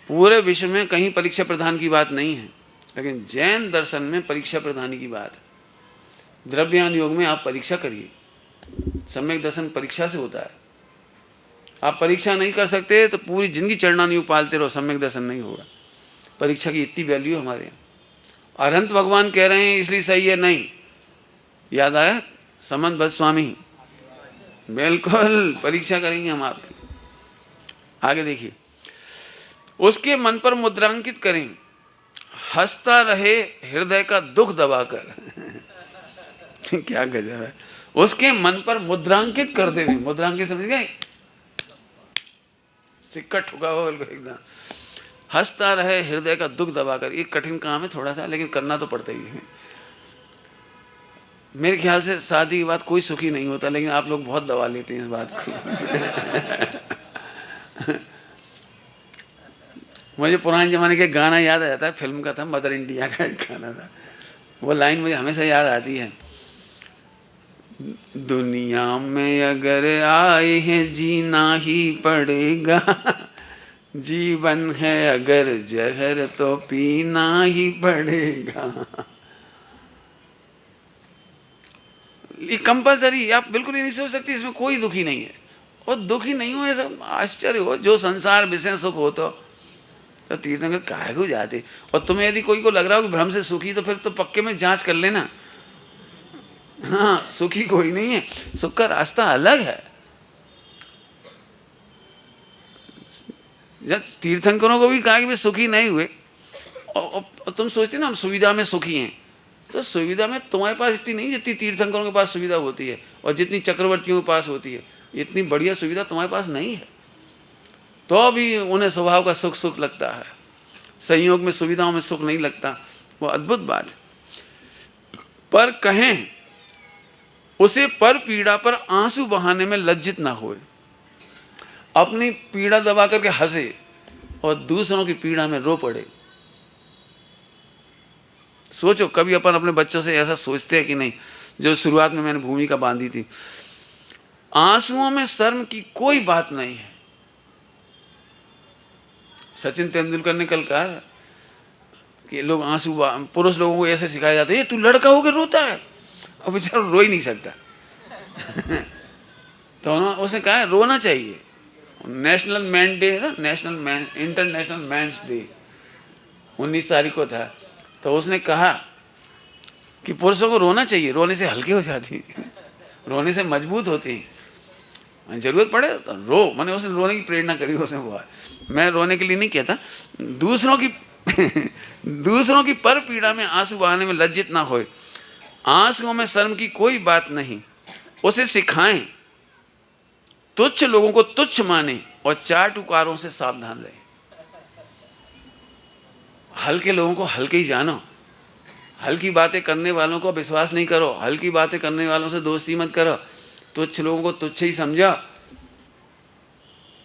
पूरे विश्व में कहीं परीक्षा प्रदान की बात नहीं है, लेकिन जैन दर्शन में परीक्षा प्रदानी की बात है। द्रव्यान योग में आप परीक्षा करिए, सम्यक दर्शन परीक्षा से होता है। आप परीक्षा नहीं कर सकते तो पूरी जिंदगी चरणानुयोग पालते रहो, सम्यक दर्शन नहीं होगा। परीक्षा की इतनी वैल्यू हमारे यहाँ। अरहंत भगवान कह रहे हैं इसलिए सही है नहीं, याद आया समंत भट्ट स्वामी, बिल्कुल परीक्षा करेंगे हम आपकी। आगे देखिए, उसके मन पर मुद्रांकित करें, हंसता रहे हृदय का दुख दबाकर। क्या गजब है। उसके मन पर मुद्रांकित कर दे, मुद्रांकित समझ गए, सिक्का ठुका हो एकदम। हंसता रहे हृदय का दुख दबाकर, ये कठिन काम है थोड़ा सा, लेकिन करना तो पड़ता ही है। मेरे ख्याल से शादी के बाद कोई सुखी नहीं होता, लेकिन आप लोग बहुत दबा लेते हैं इस बात को। मुझे पुराने जमाने के गाना याद आ जाता है, फिल्म का था, मदर इंडिया का एक गाना था, वो लाइन मुझे हमेशा याद आती है, दुनिया में अगर आए हैं जीना ही पड़ेगा, जीवन है अगर जहर तो पीना ही पड़ेगा। ये कंपलसरी, आप बिल्कुल ही नहीं सोच सकती, इसमें कोई दुखी नहीं है। और दुखी नहीं हो ऐसा आश्चर्य हो, जो संसार विषय सुख हो तो तीर्थंकर काहे को जाते। और तुम्हें यदि कोई को लग रहा हो कि भ्रम से सुखी, तो फिर तो पक्के में जांच कर लेना। हाँ, सुखी कोई नहीं है, सुख का रास्ता अलग है। जब तीर्थंकरों को भी कहा कि वे सुखी नहीं हुए, और तुम सोचते ना हम सुविधा में सुखी हैं, तो सुविधा में तुम्हारे पास इतनी नहीं जितनी तीर्थंकरों के पास सुविधा होती है, और जितनी चक्रवर्तियों के पास होती है, इतनी बढ़िया सुविधा तुम्हारे पास नहीं है। तो भी उन्हें स्वभाव का सुख सुख लगता है, संयोग में सुविधाओं में सुख नहीं लगता। वो अद्भुत बात है। पर कहें उसे पर पीड़ा पर आंसू बहाने में लज्जित ना होए, अपनी पीड़ा दबा करके हंसे और दूसरों की पीड़ा में रो पड़े। सोचो कभी अपन अपने बच्चों से ऐसा सोचते हैं कि नहीं, जो शुरुआत में मैंने भूमिका बांधी थी, आंसुओं में शर्म की कोई बात नहीं है। सचिन तेंदुलकर ने कल कहा कि लोग आंसू, पुरुष लोगों को ऐसे सिखाया जाता है, ये तू लड़का होकर रोता है, और बेचारा रो ही नहीं सकता। तो उसने कहा रोना चाहिए, नेशनल मैन डे है ना, इंटरनेशनल मैन्स डे 19 तारीख को था। तो उसने कहा कि पुरुषों को रोना चाहिए, रोने से हल्के हो जाती रोने से मजबूत होती, जरूरत पड़े तो रो। मैंने उसने रोने की प्रेरणा करी उसने बहुत। मैं रोने के लिए नहीं कहता, दूसरों की दूसरों की पर पीड़ा में आंसू बहाने में लज्जित ना होए, आंसुओं में शर्म की कोई बात नहीं, उसे सिखाएं, तुच्छ लोगों को तुच्छ माने और चाटुकारों से सावधान रहे। हल्के लोगों को हल्के ही जानो, हल्की बातें करने वालों को विश्वास नहीं करो, हल्की बातें करने वालों से दोस्ती मत करो, तुच्छ लोगों को तुच्छ ही समझो,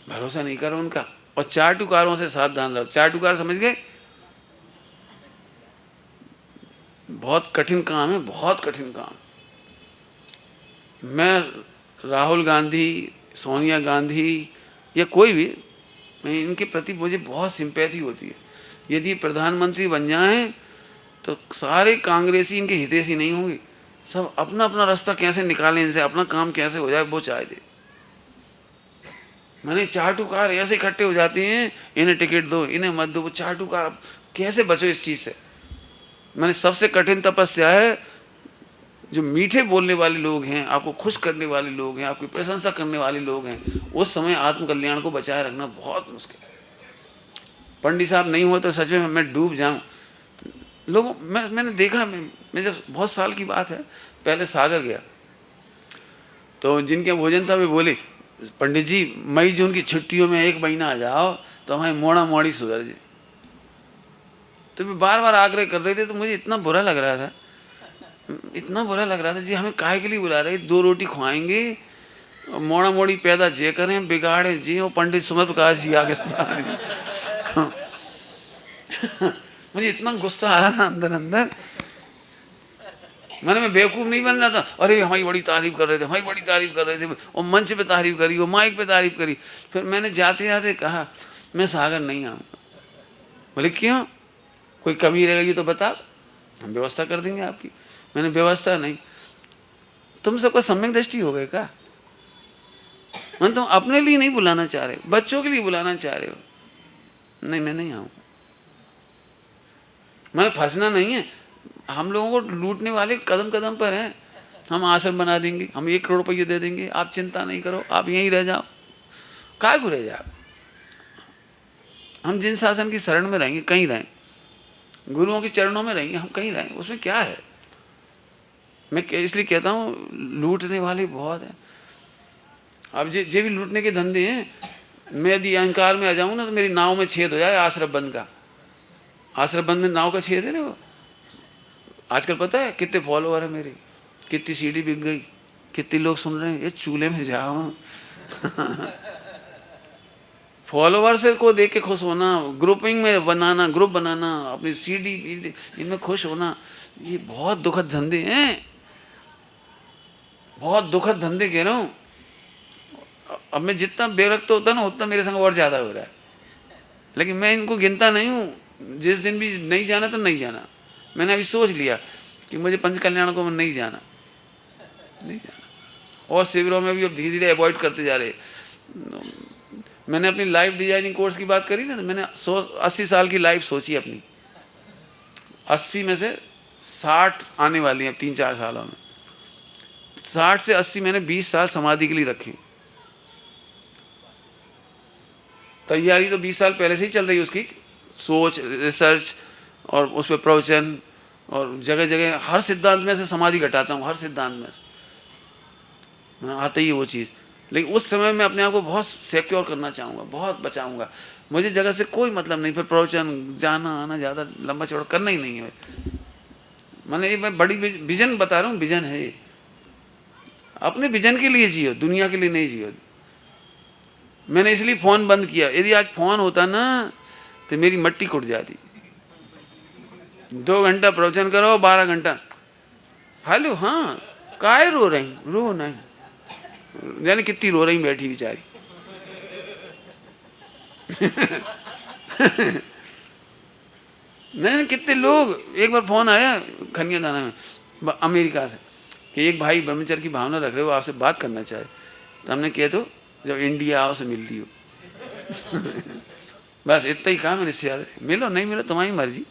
भरोसा नहीं करो उनका, और चाटुकारों से सावधान रहो। चाटुकार समझ गए? बहुत कठिन काम है, बहुत कठिन काम। मैं राहुल गांधी, सोनिया गांधी या कोई भी, मैं इनके प्रति मुझे बहुत सिंपैथी होती है। यदि प्रधानमंत्री बन जाएं तो सारे कांग्रेसी इनके हितैषी नहीं होंगे, सब अपना अपना रास्ता कैसे निकालें, इनसे अपना काम कैसे हो जाए वो चाह दे। मैंने चाटुकार ऐसे इकट्ठे हो जाते हैं, इन्हें टिकट दो, इन्हें मत दो, वो चाटुकार। कैसे बचो इस चीज़ से? मैंने सबसे कठिन तपस्या है, जो मीठे बोलने वाले लोग हैं, आपको खुश करने वाले लोग हैं, आपकी प्रशंसा करने वाले लोग हैं, उस समय आत्मकल्याण को बचाए रखना बहुत मुश्किल है। पंडित साहब नहीं हो तो सच में मैं डूब जाऊं। लोगों मैंने देखा, मैं जब बहुत साल की बात है, पहले सागर गया तो जिनके भोजन था वे बोले, पंडित जी मई जून की छुट्टियों में 1 महीना आ जाओ तो हमारी मोड़ा मोड़ी सुधर जाए। तो वे बार बार आग्रह कर रहे थे, तो मुझे इतना बुरा लग रहा था, इतना बुरा लग रहा था जी, हमें काहे के लिए बुला रहे? 2 रोटी खुआएंगे, मोड़ा मोड़ी पैदा जे करें, बिगाड़े जी। और पंडित सुमर प्रकाश जी आगे मुझे इतना गुस्सा आ रहा था अंदर अंदर। मैं बेवकूफ़ नहीं बन रहा था, अरे हमारी बड़ी तारीफ कर रहे थे, हमारी बड़ी तारीफ कर रहे थे, और मंच पे तारीफ करी, वो माइक पे तारीफ करी। फिर मैंने जाते जाते कहा मैं सागर नहीं आऊँगा। बोले क्यों? कोई कमी रहेगी तो बता, हम व्यवस्था कर देंगे आपकी। मैंने व्यवस्था नहीं, तुम सबका सम्यक दृष्टि हो गए क्या? मैं तुम अपने लिए नहीं बुलाना चाह रहे, बच्चों के लिए बुलाना चाह रहे हो। नहीं मैं नहीं आऊँगा। मैंने फंसना नहीं है, हम लोगों को लूटने वाले कदम कदम पर हैं। हम आश्रम बना देंगे, हम 1 करोड़ रुपये दे देंगे, आप चिंता नहीं करो, आप यहीं रह जाओ। काहे को रह जाओ? हम जिन शासन की शरण में रहेंगे कहीं रहें, गुरुओं के चरणों में रहेंगे, हम कहीं रहें, उसमें क्या है? मैं इसलिए कहता हूँ लूटने वाले बहुत हैं। अब जे भी लूटने के धंधे हैं, मैं यदि अहंकार में आ जाऊँ ना तो मेरी नाव में छेद हो जाए आश्रम बंद का। आश्रम बंद में नाव का छेद है ना वो। आजकल पता है कितने फॉलोअर है मेरे, कितनी सीडी बिक गई, कितने लोग सुन रहे हैं, ये चूल्हे में जाओ फॉलोअर्स को देख के खुश होना, ग्रुपिंग में बनाना, ग्रुप बनाना, अपनी सीडी इनमें खुश होना, ये बहुत दुखद धंधे हैं, बहुत दुखद धंधे कह रहा हूँ। अब मैं जितना बेरक्त होता ना उतना मेरे संग और ज़्यादा हो रहा है, लेकिन मैं इनको गिनता नहीं हूँ। जिस दिन भी नहीं जाना तो नहीं जाना। मैंने अभी सोच लिया कि मुझे पंच कल्याण को नहीं जाना, नहीं जाना। और शिविरों में भी अब धीरे धीरे अवॉइड करते जा रहे। मैंने अपनी लाइफ डिजाइनिंग कोर्स की बात करी ना, तो मैंने 80 साल की लाइफ सोची अपनी। 80 में से 60 आने वाली हैं 3-4 सालों में। 60 से 80 मैंने 20 साल समाधि के लिए रखी। तैयारी तो 20 साल पहले से ही चल रही है, उसकी सोच, रिसर्च, और उस पर प्रवचन, और जगह जगह हर सिद्धांत में से समाधि घटाता हूँ, हर सिद्धांत में से मैं आते ही वो चीज़। लेकिन उस समय मैं अपने आप को बहुत सिक्योर करना चाहूँगा, बहुत बचाऊँगा। मुझे जगह से कोई मतलब नहीं, फिर प्रवचन जाना आना ज़्यादा लंबा चौड़ा करना ही नहीं है। मैंने ये मैं बड़ी विजन बता रहा हूँ, विजन है ये। अपने विजन के लिए जियो, दुनिया के लिए नहीं जियो। मैंने इसलिए फ़ोन बंद किया। यदि आज फ़ोन होता ना तो मेरी मट्टी कुट जाती। 2 घंटा प्रवचन करो, 12 घंटा हेलो, हाँ काहे रो रही, रो नहीं, यानी कितनी रो रही बैठी बेचारी नहीं, कितने लोग। एक बार फोन आया खनिया दाना में अमेरिका से कि एक भाई ब्रह्मचर्य की भावना रख रहे हो, आपसे बात करना चाहे। तो हमने कह दो जब इंडिया आओ से मिल लियो। बस इतना ही कहा मैंने, इससे याद मिलो नहीं मिलो तुम्हारी मर्जी।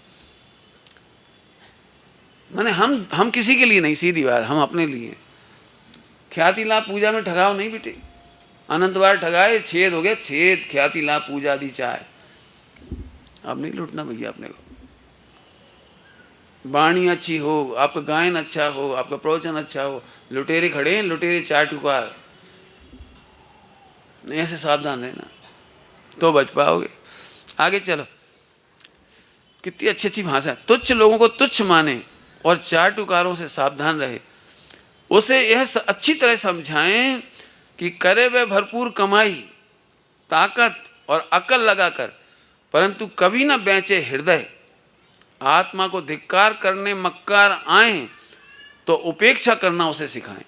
माने हम किसी के लिए नहीं, सीधी बात, हम अपने लिए। ख्याति लाभ पूजा में ठगाओ नहीं बेटे, अनंत बार ठगाए, छेद हो गया छेद, ख्याति लाभ पूजा दी चाहे। अब नहीं लूटना भैया अपने को। वाणी अच्छी हो, आपका गायन अच्छा हो, आपका प्रवचन अच्छा हो, लुटेरे खड़े हैं, लुटेरे चार टुकार, ऐसे सावधान रहना तो बच पाओगे। आगे चलो, कितनी अच्छी अच्छी भाषा। तुच्छ लोगों को तुच्छ माने और चार टुकारों से सावधान रहे। उसे यह अच्छी तरह समझाएं कि करे वह भरपूर कमाई, ताकत और अकल लगाकर, परंतु कभी न बेचे हृदय। आत्मा को धिक्कार करने मक्कार आए तो उपेक्षा करना उसे सिखाएं।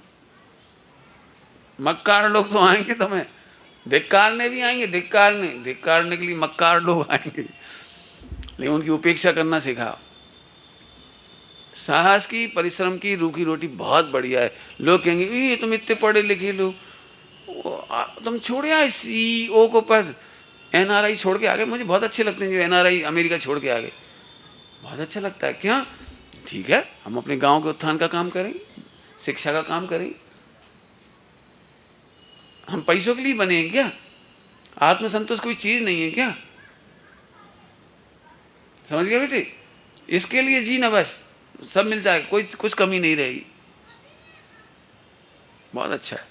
मक्कार लोग तो आएंगे तुम्हें, धिक्कारने भी आएंगे, धिक्कारने के लिए मक्कार लोग आएंगे, लेकिन उनकी उपेक्षा करना सिखाओ। साहस की, परिश्रम की रूखी रोटी बहुत बढ़िया है। लोग कहेंगे ये तुम इतने पढ़े लिखे लोग, तुम छोड़े आए CEO को पद, NRI छोड़ के आ गए। मुझे बहुत अच्छे लगते हैं जो NRI अमेरिका छोड़ के आ गए, बहुत अच्छा लगता है। क्या ठीक है, हम अपने गांव के उत्थान का काम करें, शिक्षा का काम करें। हम पैसों के लिए बने हैं क्या? आत्मसंतोष कोई चीज नहीं है क्या? समझ गए बेटे? इसके लिए जीना, बस सब मिलता है, कोई कुछ कमी नहीं रहेगी। बहुत अच्छा है।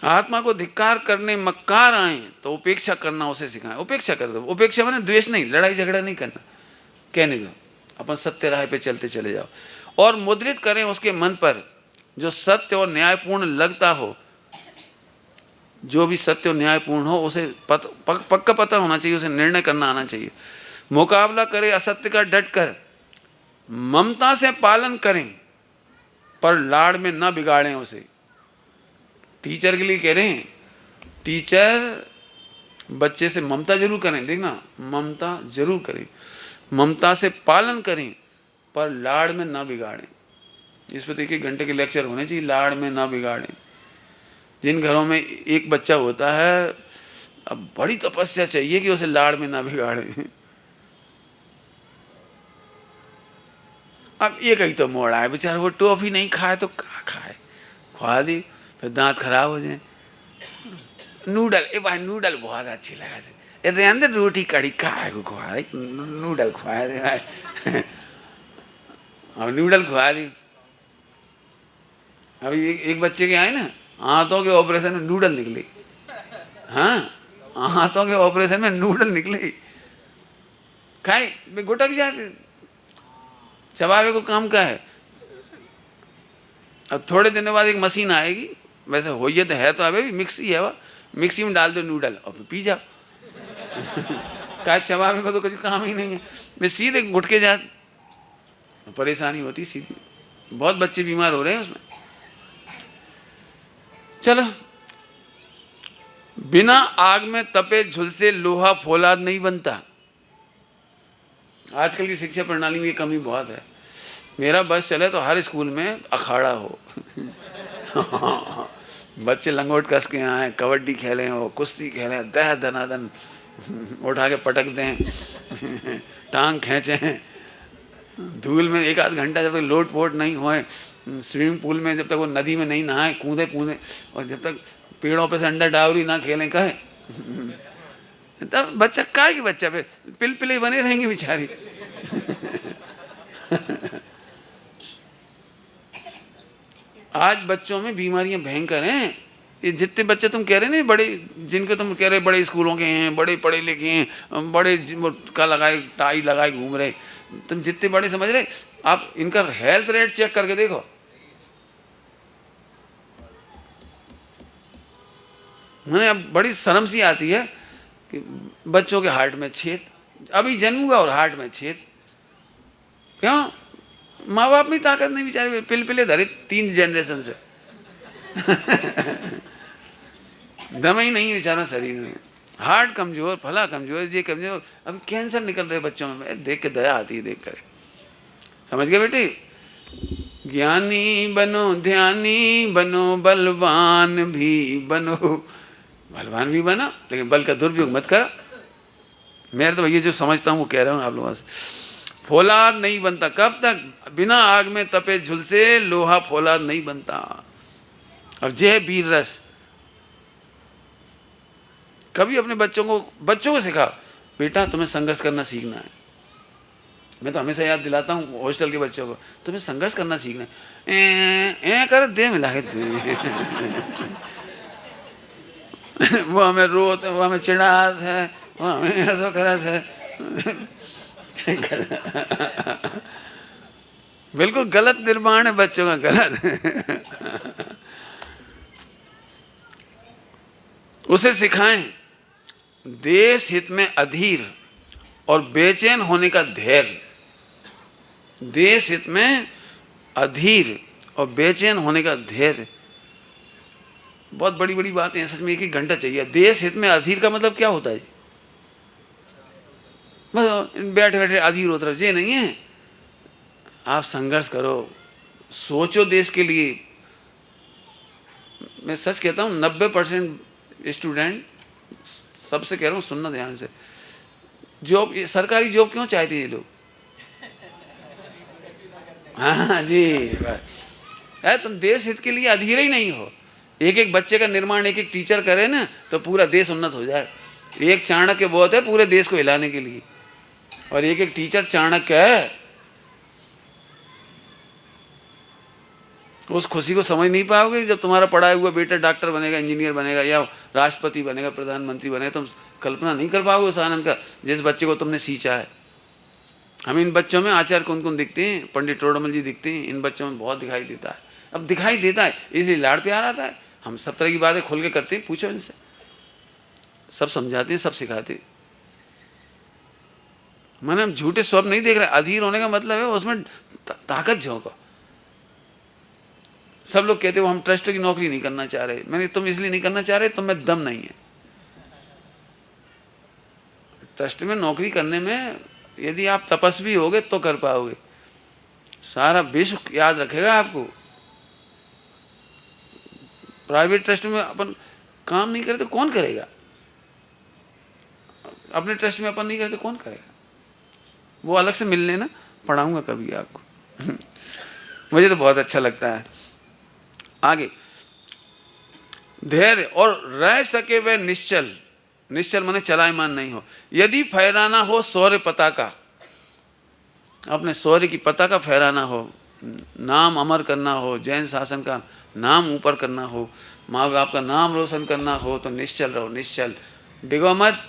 आत्मा को धिक्कार करने मक्कार आए तो उपेक्षा करना उसे सिखाएं। उपेक्षा कर दो। उपेक्षा माने द्वेष नहीं, लड़ाई झगड़ा नहीं करना, कहने दो, अपन सत्य राह पे चलते चले जाओ। और मुद्रित करें उसके मन पर जो सत्य और न्यायपूर्ण लगता हो। जो भी सत्य और न्यायपूर्ण हो उसे पक्का पता होना चाहिए, उसे निर्णय करना आना चाहिए। मुकाबला करे असत्य का डट कर, ममता से पालन करें पर लाड़ में न बिगाड़ें उसे। टीचर के लिए कह रहे हैं, टीचर बच्चे से ममता जरूर करें, देखना ममता जरूर करें, ममता से पालन करें पर लाड़ में ना बिगाड़ें। इस पर देखिए घंटे के लेक्चर होने चाहिए, लाड़ में ना बिगाड़ें। जिन घरों में एक बच्चा होता है, अब बड़ी तपस्या चाहिए कि उसे लाड़ में ना बिगाड़ें। अब एक ही तो मोड़ आए बेचारा, वो टॉफी नहीं खाए तो क्या खाए, खवा दी फिर दांत खराब हो जाए। नूडल, ए भाई नूडल बहुत अच्छी लगा थे, अरे अंदर रोटी कड़ी खाए को खुआ रही, नूडल खुआ दे भाई। अब नूडल खुआ दी। अभी एक बच्चे के आए ना, हाथों के ऑपरेशन में नूडल निकले। हाँ, हाथों के ऑपरेशन में नूडल निकले, खाए गुटक जाते, चबावे को काम का है। अब थोड़े दिनों बाद एक मशीन आएगी, वैसे हो ये तो है, तो अभी भी मिक्सी है, वह मिक्सी में डाल दो नूडल और पी जाओ। क्या चबावे को तो कुछ काम ही नहीं है, मैं सीधे गुटके जा, परेशानी होती सीधी। बहुत बच्चे बीमार हो रहे हैं उसमें। चलो, बिना आग में तपे झुलसे लोहा फौलाद नहीं बनता। आजकल की शिक्षा प्रणाली में ये कमी बहुत है। मेरा बस चले तो हर स्कूल में अखाड़ा हो। बच्चे लंगोट कस के आए, कबड्डी खेलें हो, कुश्ती खेलें, दह दनादन उठा के पटक दें, टांग खींचें, धूल में एक आध घंटा जब तक लोट पोट नहीं होए, स्विमिंग पूल में जब तक वो नदी में नहीं नहाए, कूदे कूदे, और जब तक पेड़ों पे से अंडा डावरी ना खेलें कहे, तब बच्चा काय कि बच्चा फिर पिलपिले बने रहेंगे बेचारी। आज बच्चों में बीमारियां भयंकर हैं। ये जितने बच्चे तुम कह रहे हैं ना, बड़े जिनके तुम कह रहे बड़े स्कूलों के हैं, बड़े पढ़े लिखे हैं, बड़े का लगाए टाई लगाए घूम रहे, तुम जितने बड़े समझ रहे, आप इनका हेल्थ रेट चेक करके देखो। मैंने अब बड़ी शर्म सी आती है कि बच्चों के हार्ट में छेद, अभी जन्म हुआ और हार्ट में छेद। क्यों? माँ बाप में ताकत नहीं, बेचारे पिलपिले धरे 3 जनरेशन से। दम ही नहीं बेचारा शरीर में, हार्ट कमजोर, फला कमजोर, ये कमजोर। अब कैंसर निकल रहे बच्चों में, देख के दया आती है देख कर। समझ गए बेटी? ज्ञानी बनो, ध्यानी बनो, बलवान भी बनो, बलवान भी बना, लेकिन बल का दुरुपयोग मत करा। मैं तो भैया जो समझता हूँ वो कह रहा हूँ आप लोगों से। फौलाद नहीं बनता, कब तक? बिना आग में तपे झुलसे लोहा फौलाद नहीं बनता। अब जे है वीर रस। कभी अपने बच्चों को सिखा, बेटा तुम्हें संघर्ष करना सीखना है। मैं तो हमेशा याद दिलाता हूँ हॉस्टल के बच्चों को, तुम्हें संघर्ष करना सीखना है। कर दे मिला के वो हमें रोते, वो हमें चिढ़ाते है, वो हमें ऐसा करते है। बिल्कुल गलत निर्माण है बच्चों का, गलत। उसे सिखाएं देश हित में अधीर और बेचैन होने का धैर्य। देश हित में अधीर और बेचैन होने का धैर्य। बहुत बड़ी बड़ी बातें हैं सच में, 1-1 घंटा चाहिए। देश हित में अधीर का मतलब क्या होता है? बस बैठे बैठे अधीर होता रहे, ये नहीं है। आप संघर्ष करो, सोचो देश के लिए। मैं सच कहता हूँ 90% स्टूडेंट, सबसे कह रहा हूँ सुनना ध्यान से, जॉब, सरकारी जॉब क्यों चाहते हैं ये लोग? हाँ जी, अरे तुम देश हित के लिए अधीर ही नहीं हो। एक बच्चे का निर्माण एक टीचर करे ना तो पूरा देश उन्नत हो जाए। एक चाणक्य बहुत है पूरे देश को हिलाने के लिए, और एक टीचर चाणक्य है। उस खुशी को समझ नहीं पाओगे जब तुम्हारा पढ़ाया हुआ बेटा डॉक्टर बनेगा, इंजीनियर बनेगा, या राष्ट्रपति बनेगा, प्रधानमंत्री बनेगा। तुम कल्पना नहीं कर पाओगे उस आनंद का जिस बच्चे को तुमने सींचा है। हमें इन बच्चों में आचार्य कौन दिखते हैं? पंडित टोडरमल जी दिखते हैं। इन बच्चों में बहुत दिखाई देता है। अब दिखाई देता है इसलिए लाड़ प्यार आता है। हम सब तरह की बातें खोल के करते हैं, पूछो इनसे, सब समझाते हैं, सब सिखाते हैं। मैंने हम झूठे स्वप्न नहीं देख रहे। अधीर होने का मतलब है उसमें ताकत झोंको। सब लोग कहते हो हम ट्रस्ट की नौकरी नहीं करना चाह रहे। मैंने तुम इसलिए नहीं करना चाह रहे, तुम में दम नहीं है। ट्रस्ट में नौकरी करने में यदि आप तपस्वी होगे तो कर पाओगे। सारा विश्व याद रखेगा आपको। प्राइवेट ट्रस्ट में अपन काम नहीं करे तो कौन करेगा? अपने ट्रस्ट में अपन नहीं करे तो कौन करेगा? वो अलग से मिल लेना, पढ़ाऊंगा कभी आपको। मुझे तो बहुत अच्छा लगता है। आगे, धैर्य और रह सके वह निश्चल। निश्चल माने चलायमान नहीं हो। यदि फहराना हो शौर्य पताका, अपने शौर्य की पताका फहराना हो, नाम अमर करना हो, जैन शासन का नाम ऊपर करना हो, माँ बाप का नाम रोशन करना हो, तो निश्चल रहो। निश्चल, डिगो मत,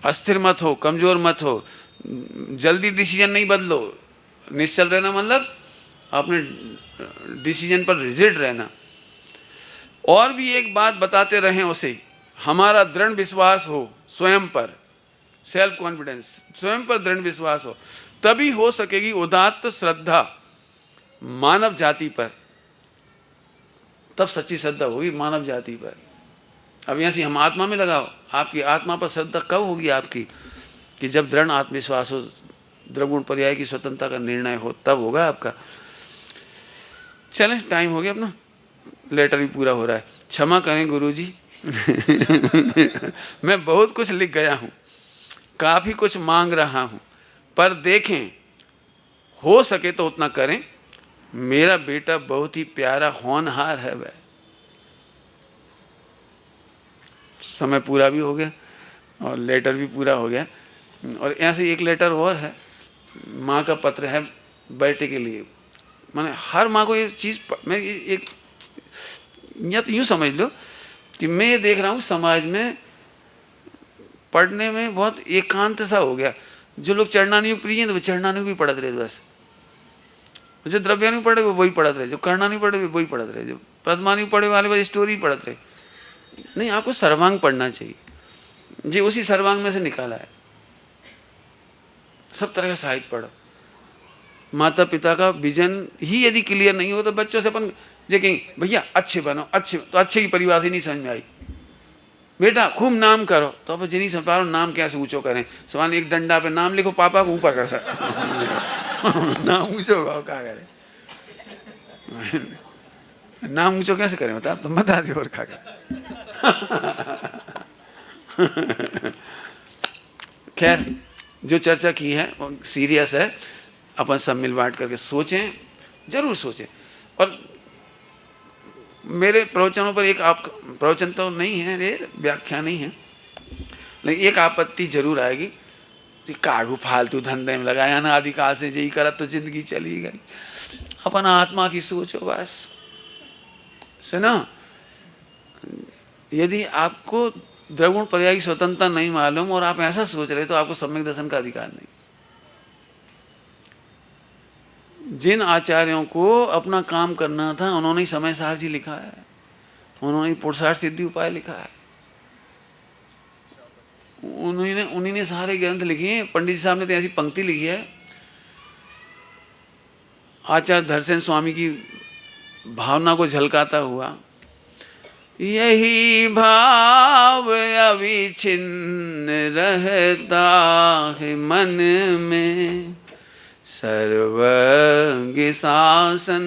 अस्थिर मत हो, कमजोर मत हो, जल्दी डिसीजन नहीं बदलो। निश्चल रहना मतलब अपने डिसीजन पर रिजिड रहना। और भी एक बात बताते रहें उसे, हमारा दृढ़ विश्वास हो स्वयं पर, सेल्फ कॉन्फिडेंस, स्वयं पर दृढ़ विश्वास हो, तभी हो सकेगी उदात्त श्रद्धा मानव जाति पर। तब सच्ची श्रद्धा होगी मानव जाति पर। अब यहाँ से हम आत्मा में लगाओ, आपकी आत्मा पर श्रद्धा कब होगी आपकी? कि जब दृढ़ आत्मविश्वास हो, द्रगुण पर्याय की स्वतंत्रता का निर्णय हो, तब होगा आपका। चलें, टाइम हो गया अपना, लेटर भी पूरा हो रहा है। क्षमा करें गुरुजी। मैं बहुत कुछ लिख गया हूँ, काफ़ी कुछ मांग रहा हूँ, पर देखें हो सके तो उतना करें। मेरा बेटा बहुत ही प्यारा होनहार है वह। समय पूरा भी हो गया और लेटर भी पूरा हो गया। और ऐसे एक लेटर और है, माँ का पत्र है बेटे के लिए। मैंने हर माँ को ये चीज़, मैं एक या तो यूँ समझ लो कि मैं ये देख रहा हूँ समाज में पढ़ने में बहुत एकांत सा हो गया। जो लोग चरणानुग प्रिय हैं तो वो चरणानुग भी पढ़ते रहे बस, जो द्रव्यानुग पढ़े वो वही पढ़ते रहे, जो कर्णानुग पढ़े वो वही पढ़ते रहे, जो प्रथमानुग पढ़े वाले बस स्टोरी पढ़ते रहे। नहीं, आपको सर्वांग पढ़ना चाहिए। जी उसी सर्वांग में से निकाला है। सब तरह का साहित्य पढ़ो। माता पिता का विजन ही यदि क्लियर नहीं हो तो बच्चों से अपन जे कहीं भैया अच्छे बनो, अच्छे, तो अच्छे की परिभाषा ही नहीं समझ में आई। बेटा खूब नाम करो, तो अब जी नहीं समझ पा रहा नाम कैसे ऊँचो करें। सवाल एक डंडा पे नाम लिखो, पापा को ऊपर कर सकते नाम ऊँचो होगा क्या करें। नाम ऊंचो कैसे करें बता, तुम बता दो और खा खैर, जो चर्चा की है वो सीरियस है, अपन सब मिल बांट करके सोचें, जरूर सोचें। और मेरे प्रवचनों पर एक आप प्रवचन तो नहीं है, ये व्याख्या नहीं है, लेकिन एक आपत्ति जरूर आएगी कि कागू फालतू धंधे में लगाया ना, आदिकाल से यही करा तो जिंदगी चली गई। अपन आत्मा की सोचो बस, सुनो। यदि आपको द्रगुण पर्यायी स्वतंत्रता नहीं मालूम और आप ऐसा सोच रहे तो आपको सम्यक दर्शन का अधिकार नहीं। जिन आचार्यों को अपना काम करना था उन्होंने ही समय सार जी लिखा है, उन्होंने पुरुषार्थ सिद्धि उपाय लिखा है, उन्हीं ने सारे ग्रंथ लिखे हैं। पंडित जी साहब ने तो ऐसी पंक्ति लिखी है, आचार्य धरसेन स्वामी की भावना को झलकाता हुआ, यही भाव अविच्छिन्न रहता है मन में, सर्वज्ञ शासन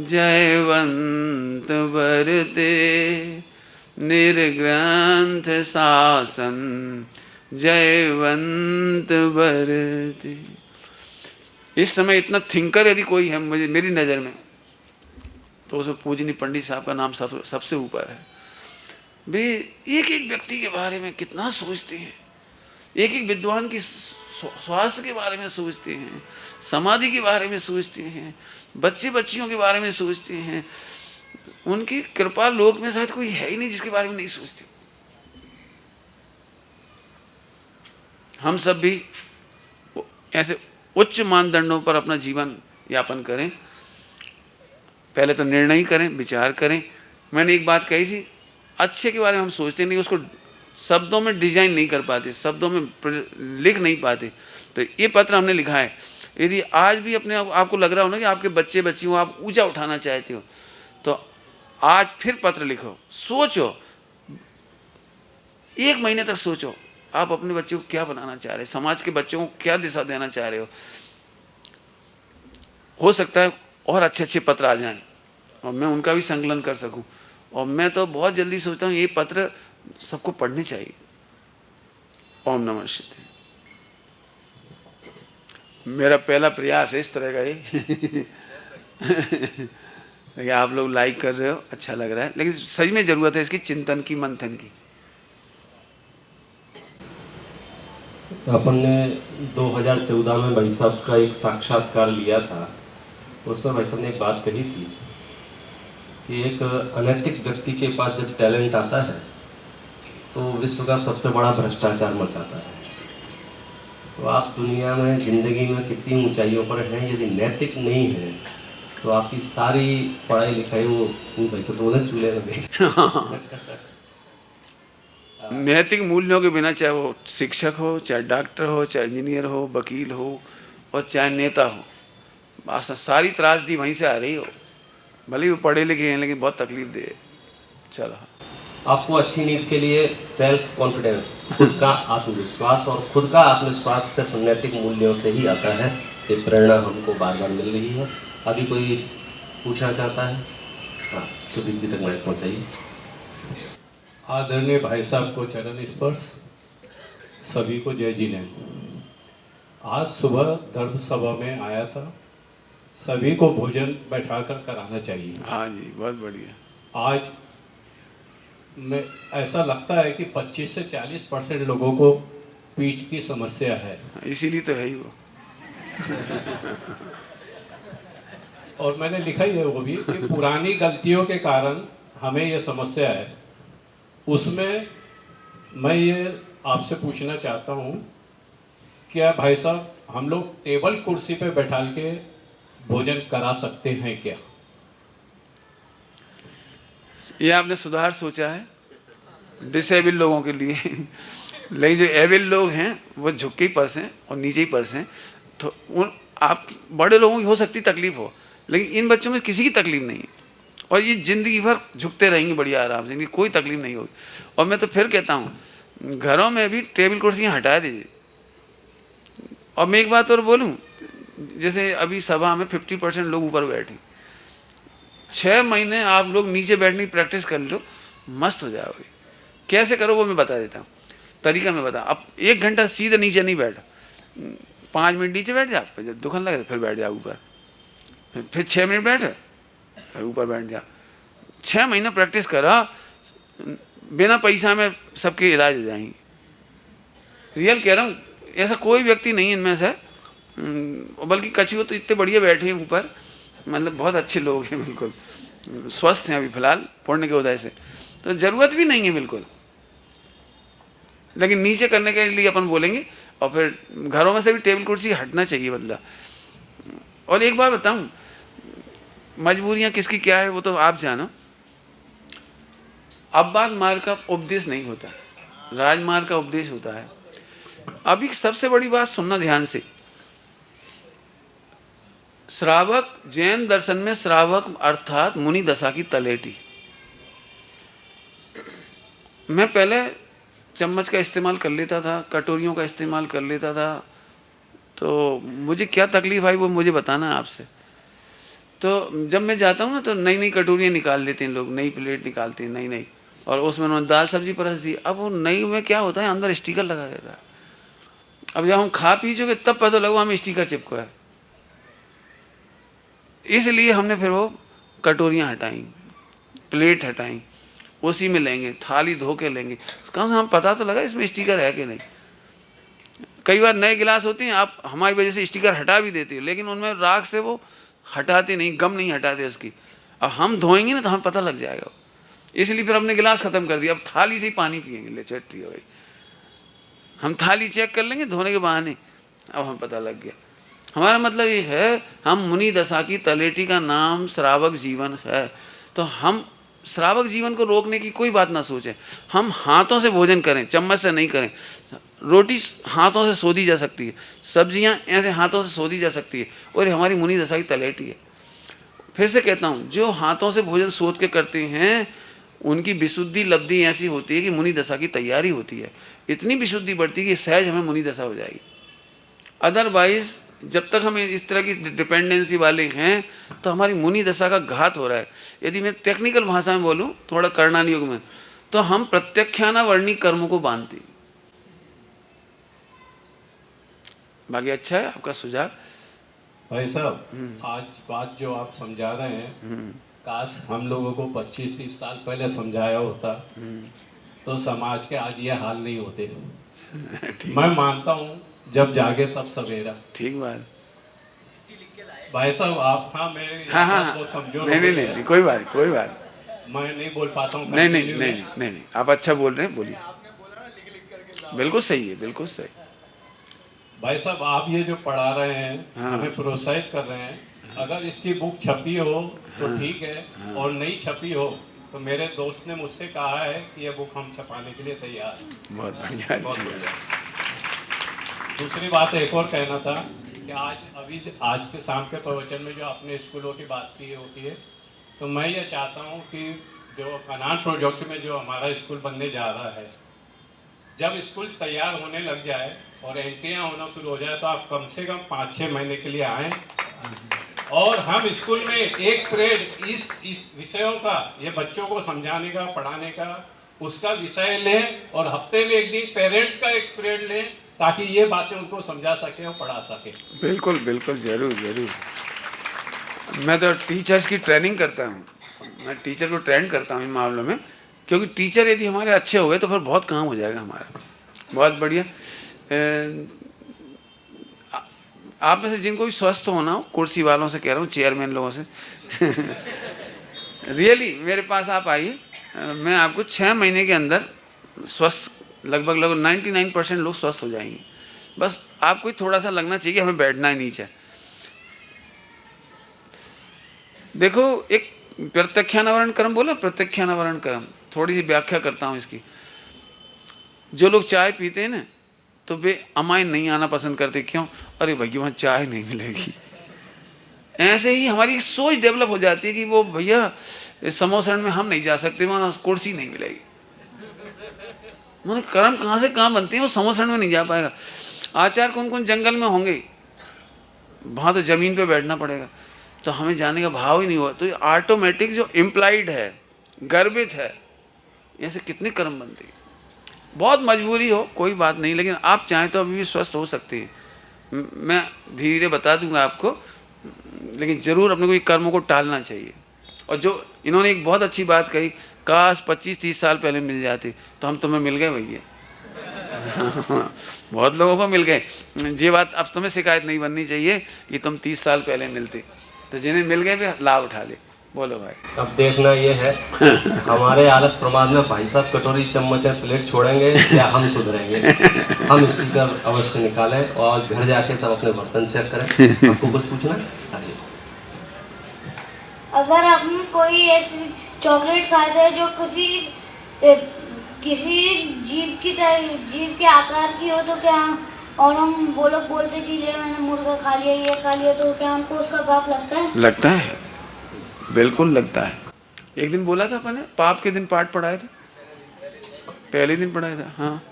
जयवंत बरते, निर्ग्रंथ शासन जयवंत बरते। इस समय इतना थिंकर यदि कोई है मुझे मेरी नज़र में, तो उसमें पूजनीय पंडित साहब का नाम सबसे ऊपर है। वे एक एक व्यक्ति के बारे में कितना सोचते हैं, एक एक विद्वान की स्वास्थ्य के बारे में सोचते हैं, समाधि के बारे में सोचते हैं, बच्चे बच्चियों के बारे में सोचते हैं। उनकी कृपा लोक में शायद कोई है ही नहीं जिसके बारे में नहीं सोचते। हम सब भी ऐसे उच्च मानदंडों पर अपना जीवन यापन करें, पहले तो निर्णय ही करें, विचार करें। मैंने एक बात कही थी, अच्छे के बारे में हम सोचते नहीं, उसको शब्दों में डिजाइन नहीं कर पाते, शब्दों में लिख नहीं पाते। तो ये पत्र हमने लिखा है। यदि आज भी अपने आपको लग रहा हो ना कि आपके बच्चे बच्चियों आप ऊंचा उठाना चाहते हो, तो आज फिर पत्र लिखो, सोचो, 1 महीने तक सोचो आप अपने बच्चे को क्या बनाना चाह रहे हैं, समाज के बच्चों को क्या दिशा देना चाह रहे हो सकता है और अच्छे अच्छे पत्र आ जाएं और मैं उनका भी संकलन कर सकूं। और मैं तो बहुत जल्दी सोचता हूँ ये पत्र सबको पढ़ने चाहिए। ओम नमः शिवाय। मेरा पहला प्रयास है इस तरह का ही लेकिन आप लोग लाइक कर रहे हो, अच्छा लग रहा है, लेकिन सच में जरूरत है इसकी चिंतन की, मंथन की। अपन ने 2014 में भाई साहब का एक साक्षात्कार लिया था, उसमें भाई साहब ने एक बात कही थी कि एक अनैतिक व्यक्ति के पास जब टैलेंट आता है तो विश्व का सबसे बड़ा भ्रष्टाचार मचाता है। तो आप दुनिया में जिंदगी में कितनी ऊंचाइयों पर हैं, यदि नैतिक नहीं है तो आपकी सारी पढ़ाई लिखाई वो भाई साहब दोनों चूल्हे में गई। नैतिक मूल्यों के बिना चाहे वो शिक्षक हो, चाहे डॉक्टर हो, चाहे इंजीनियर हो, वकील हो और चाहे नेता हो, बस सारी त्रासदी वहीं से आ रही हो। भले वो पढ़े लिखे हैं लेकिन बहुत तकलीफ दे। चलो, आपको अच्छी नींद के लिए सेल्फ कॉन्फिडेंस, खुद का आत्मविश्वास, और खुद का आत्मविश्वास सिर्फ नैतिक मूल्यों से ही आता है। ये प्रेरणा हमको बार बार मिल रही है। अभी कोई पूछना चाहता है? हाँ, सुदीप जी तक माइक पहुँचाइए। आदरणीय भाई साहब को चरण स्पर्श, सभी को जय जिनेन्द्र। आज सुबह धर्म सभा में आया था, सभी को भोजन बैठाकर कराना चाहिए। हाँ जी, बहुत बढ़िया। आज में ऐसा लगता है कि 25 से 40% लोगों को पीठ की समस्या है, इसीलिए तो है ही वो। और मैंने लिखा ही है वो भी कि पुरानी गलतियों के कारण हमें ये समस्या है। उसमें मैं ये आपसे पूछना चाहता हूँ, क्या भाई साहब हम लोग टेबल कुर्सी पे बैठाल के भोजन करा सकते हैं क्या? ये आपने सुधार सोचा है डिसेबल लोगों के लिए लेकिन जो एबल लोग हैं वो झुक के ही पर्स हैं और नीचे ही पर्स हैं। तो उन आप बड़े लोगों की हो सकती तकलीफ हो, लेकिन इन बच्चों में किसी की तकलीफ नहीं है और ये ज़िंदगी भर झुकते रहेंगे बढ़िया आराम से, इनकी कोई तकलीफ नहीं होगी। और मैं तो फिर कहता हूँ घरों में भी टेबल कुर्सियाँ हटा दीजिए। और मैं एक बात और बोलूँ, जैसे अभी सभा में 50% लोग ऊपर बैठे, 6 महीने आप लोग नीचे बैठने की प्रैक्टिस कर लो, मस्त हो जाओगे। कैसे करो वो मैं बता देता हूँ, तरीका मैं बता। अब 1 घंटा सीधे नीचे नहीं बैठ, 5 मिनट नीचे बैठ जा, फिर जब दुखन लगे फिर बैठ जा ऊपर, फिर 6 मिनट बैठ, फिर ऊपर बैठ जा। 6 महीना प्रैक्टिस करा, बिना पैसा में सबके इलाज हो जाएंगे। रियल कह रहा हूँ, ऐसा कोई व्यक्ति नहीं इनमें से, बल्कि कछुए तो इतने बढ़िया बैठे हैं ऊपर, मतलब बहुत अच्छे लोग हैं, बिल्कुल स्वस्थ हैं अभी फिलहाल पुण्य के उदय से, तो ज़रूरत भी नहीं है बिल्कुल। लेकिन नीचे करने के लिए अपन बोलेंगे, और फिर घरों में से भी टेबल कुर्सी हटना चाहिए बदला। और एक बात बताऊं, मजबूरियां किसकी क्या है वो तो आप जानो। अब्बाद मार्ग का उपदेश नहीं होता, राजमार्ग का उपदेश होता है। अभी सबसे बड़ी बात सुनना ध्यान से, श्रावक, जैन दर्शन में श्रावक अर्थात मुनि दशा की तलेटी। मैं पहले चम्मच का इस्तेमाल कर लेता था, कटोरियों का इस्तेमाल कर लेता था, तो मुझे क्या तकलीफ आई वो मुझे बताना है आपसे। तो जब मैं जाता हूँ ना तो नई नई कटोरियाँ निकाल लेते हैं लोग, नई प्लेट निकालते हैं नई नई, और उसमें उन्होंने दाल सब्जी परस दी। अब वो नई में क्या होता है, अंदर स्टिकर लगा रहता है। अब जब हम खा पी चुके तब पता लगा हमें स्टिकर चिपका है, इसलिए हमने फिर वो कटोरियाँ हटाई, प्लेट हटाई, उसी में लेंगे, थाली धो के लेंगे, कम से कम पता तो लगा इसमें स्टिकर है कि नहीं। कई बार नए गिलास होते हैं, आप हमारी वजह से स्टिकर हटा भी देते हो, लेकिन उनमें राख से वो हटाते नहीं, गम नहीं हटाते उसकी। अब हम धोएंगे ना तो हमें पता लग जाएगा, इसलिए फिर हमने गिलास ख़त्म कर दिया, अब थाली से ही पानी पियेंगे। ले चट्टी हो गई, हम थाली चेक कर लेंगे धोने के बहाने, अब हमें पता लग गया। हमारा मतलब ये है, हम मुनि दशा की तलेटी का नाम श्रावक जीवन है, तो हम श्रावक जीवन को रोकने की कोई बात ना सोचें। हम हाथों से भोजन करें, चम्मच से नहीं करें। रोटी हाथों से सोधी जा सकती है, सब्जियां ऐसे हाथों से सोधी जा सकती है, और हमारी मुनि दशा की तलेटी है। फिर से कहता हूँ, जो हाथों से भोजन सोध के करते हैं उनकी विशुद्धि लब्धि ऐसी होती है कि मुनि दशा की तैयारी होती है, इतनी विशुद्धि बढ़ती है कि सहज हमें मुनि दशा हो जाएगी। अदरवाइज जब तक हम इस तरह की डिपेंडेंसी वाले हैं तो हमारी मुनि दशा का घात हो रहा है। यदि मैं टेक्निकल भाषा में बोलूं, थोड़ा करणान युग में, तो हम प्रत्यक्षानावर्णी कर्मों को बांधते। बाकी अच्छा है आपका सुझाव भाई साहब। आज बात जो आप समझा रहे हैं, काश हम लोगों को 25-30 साल पहले समझाया होता तो समाज के आज ये हाल नहीं होते। मैं मानता हूँ जब जागे तब सवेरा। ठीक बात। भाई साहब आप, हाँ मैं हाँ, कमजोर नहीं, कोई बात मैं नहीं बोल पाता हूँ। नहीं, आप अच्छा बोल रहे हैं, बोलिए। बिल्कुल सही है, बिल्कुल सही। भाई साहब आप ये जो पढ़ा रहे हैं, हाँ, हमें प्रोत्साहित कर रहे हैं। अगर इसकी बुक छपी हो तो ठीक है, और नहीं छपी हो तो मेरे दोस्त ने मुझसे कहा है कि ये बुक हम छपाने के लिए तैयार हैं। बहुत बढ़िया। दूसरी बात एक और कहना था कि आज के शाम के प्रवचन में जो आपने स्कूलों की बात की होती है, तो मैं ये चाहता हूँ कि जो कनान प्रोजेक्ट में जो हमारा स्कूल बनने जा रहा है, जब स्कूल तैयार होने लग जाए और एंट्रियाँ होना शुरू हो जाए तो आप कम से कम 5-6 महीने के लिए आएँ, और हम स्कूल में एक पीरियड इस विषयों का, ये बच्चों को समझाने का, पढ़ाने का, उसका विषय लें, और हफ्ते में एक दिन पेरेंट्स का एक पीरियड लें, ताकि ये बातें उनको समझा सके और पढ़ा सके। बिल्कुल, जरूर। मैं तो टीचर्स की ट्रेनिंग करता हूँ, मैं टीचर को ट्रेन करता हूँ इन मामलों में, क्योंकि टीचर यदि हमारे अच्छे हो गए तो फिर बहुत काम हो जाएगा हमारा। बहुत बढ़िया। आप में से जिनको भी स्वस्थ होना हो, कुर्सी वालों से कह रहा हूँ, चेयरमैन लोगों से रियली मेरे पास आप आइए, मैं आपको 6 महीने के अंदर स्वस्थ, लगभग 99% लोग स्वस्थ हो जाएंगे। बस आपको ही थोड़ा सा लगना चाहिए हमें बैठना ही नीचे। देखो, एक प्रत्यक्षानावरण कर्म बोला, प्रत्यक्षानावरण कर्म, थोड़ी सी व्याख्या करता हूँ इसकी। जो लोग चाय पीते हैं ना, तो वे अमाइन नहीं आना पसंद करते। क्यों? अरे भैया वहाँ चाय नहीं मिलेगी। ऐसे ही हमारी सोच डेवलप हो जाती है कि वो भैया समोसण में हम नहीं जा सकते, वहाँ कुर्सी नहीं मिलेगी। मतलब कर्म कहाँ से कहाँ बनते हैं, वो समोसण में नहीं जा पाएगा। आचार कौन कौन जंगल में होंगे, वहाँ तो ज़मीन पे बैठना पड़ेगा। तो हमें जाने का भाव ही नहीं हुआ। तो ऑटोमेटिक जो इम्प्लाइड है, गर्वित है, ऐसे कितने कर्म बनते हैं। बहुत मजबूरी हो कोई बात नहीं, लेकिन आप चाहें तो अभी भी स्वस्थ हो सकती है। मैं धीरे बता दूंगा आपको, लेकिन ज़रूर अपने को ये कर्मों को टालना चाहिए। और जो इन्होंने एक बहुत अच्छी बात कही, काश 25-30 साल पहले मिल जाती, तो हम तुम्हें मिल गए भैया। बहुत लोगों को मिल गए। ये बात अब तुम्हें शिकायत नहीं बननी चाहिए कि तुम 30 साल पहले मिलते। तो जिन्हें मिल गए भी लाभ उठा ले। बोलो भाई। अब देखना ये है हमारे आलस प्रमाद में भाई साहब कटोरी चम्मच और प्लेट छोड़ेंगे या हम सुधरेंगे। हम स्टिकर अवश्य निकालें और घर जाके सब अपने बर्तन चेक करें। आपको कुछ पूछना है? आइए। अगर हम कोई ऐसी चॉकलेट खाते हैं जो किसी जीव के आकार की हो, तो क्या और हम वो लोग बोलते कि ये मैंने मुर्गा खा लिया, ये खा लिया, तो क्या हमको उसका पाप लगता है? लगता है, बिल्कुल लगता है। एक दिन बोला था अपन ने, पाप के दिन पाठ पढ़ाए थे, पहले दिन पढ़ाया था। हाँ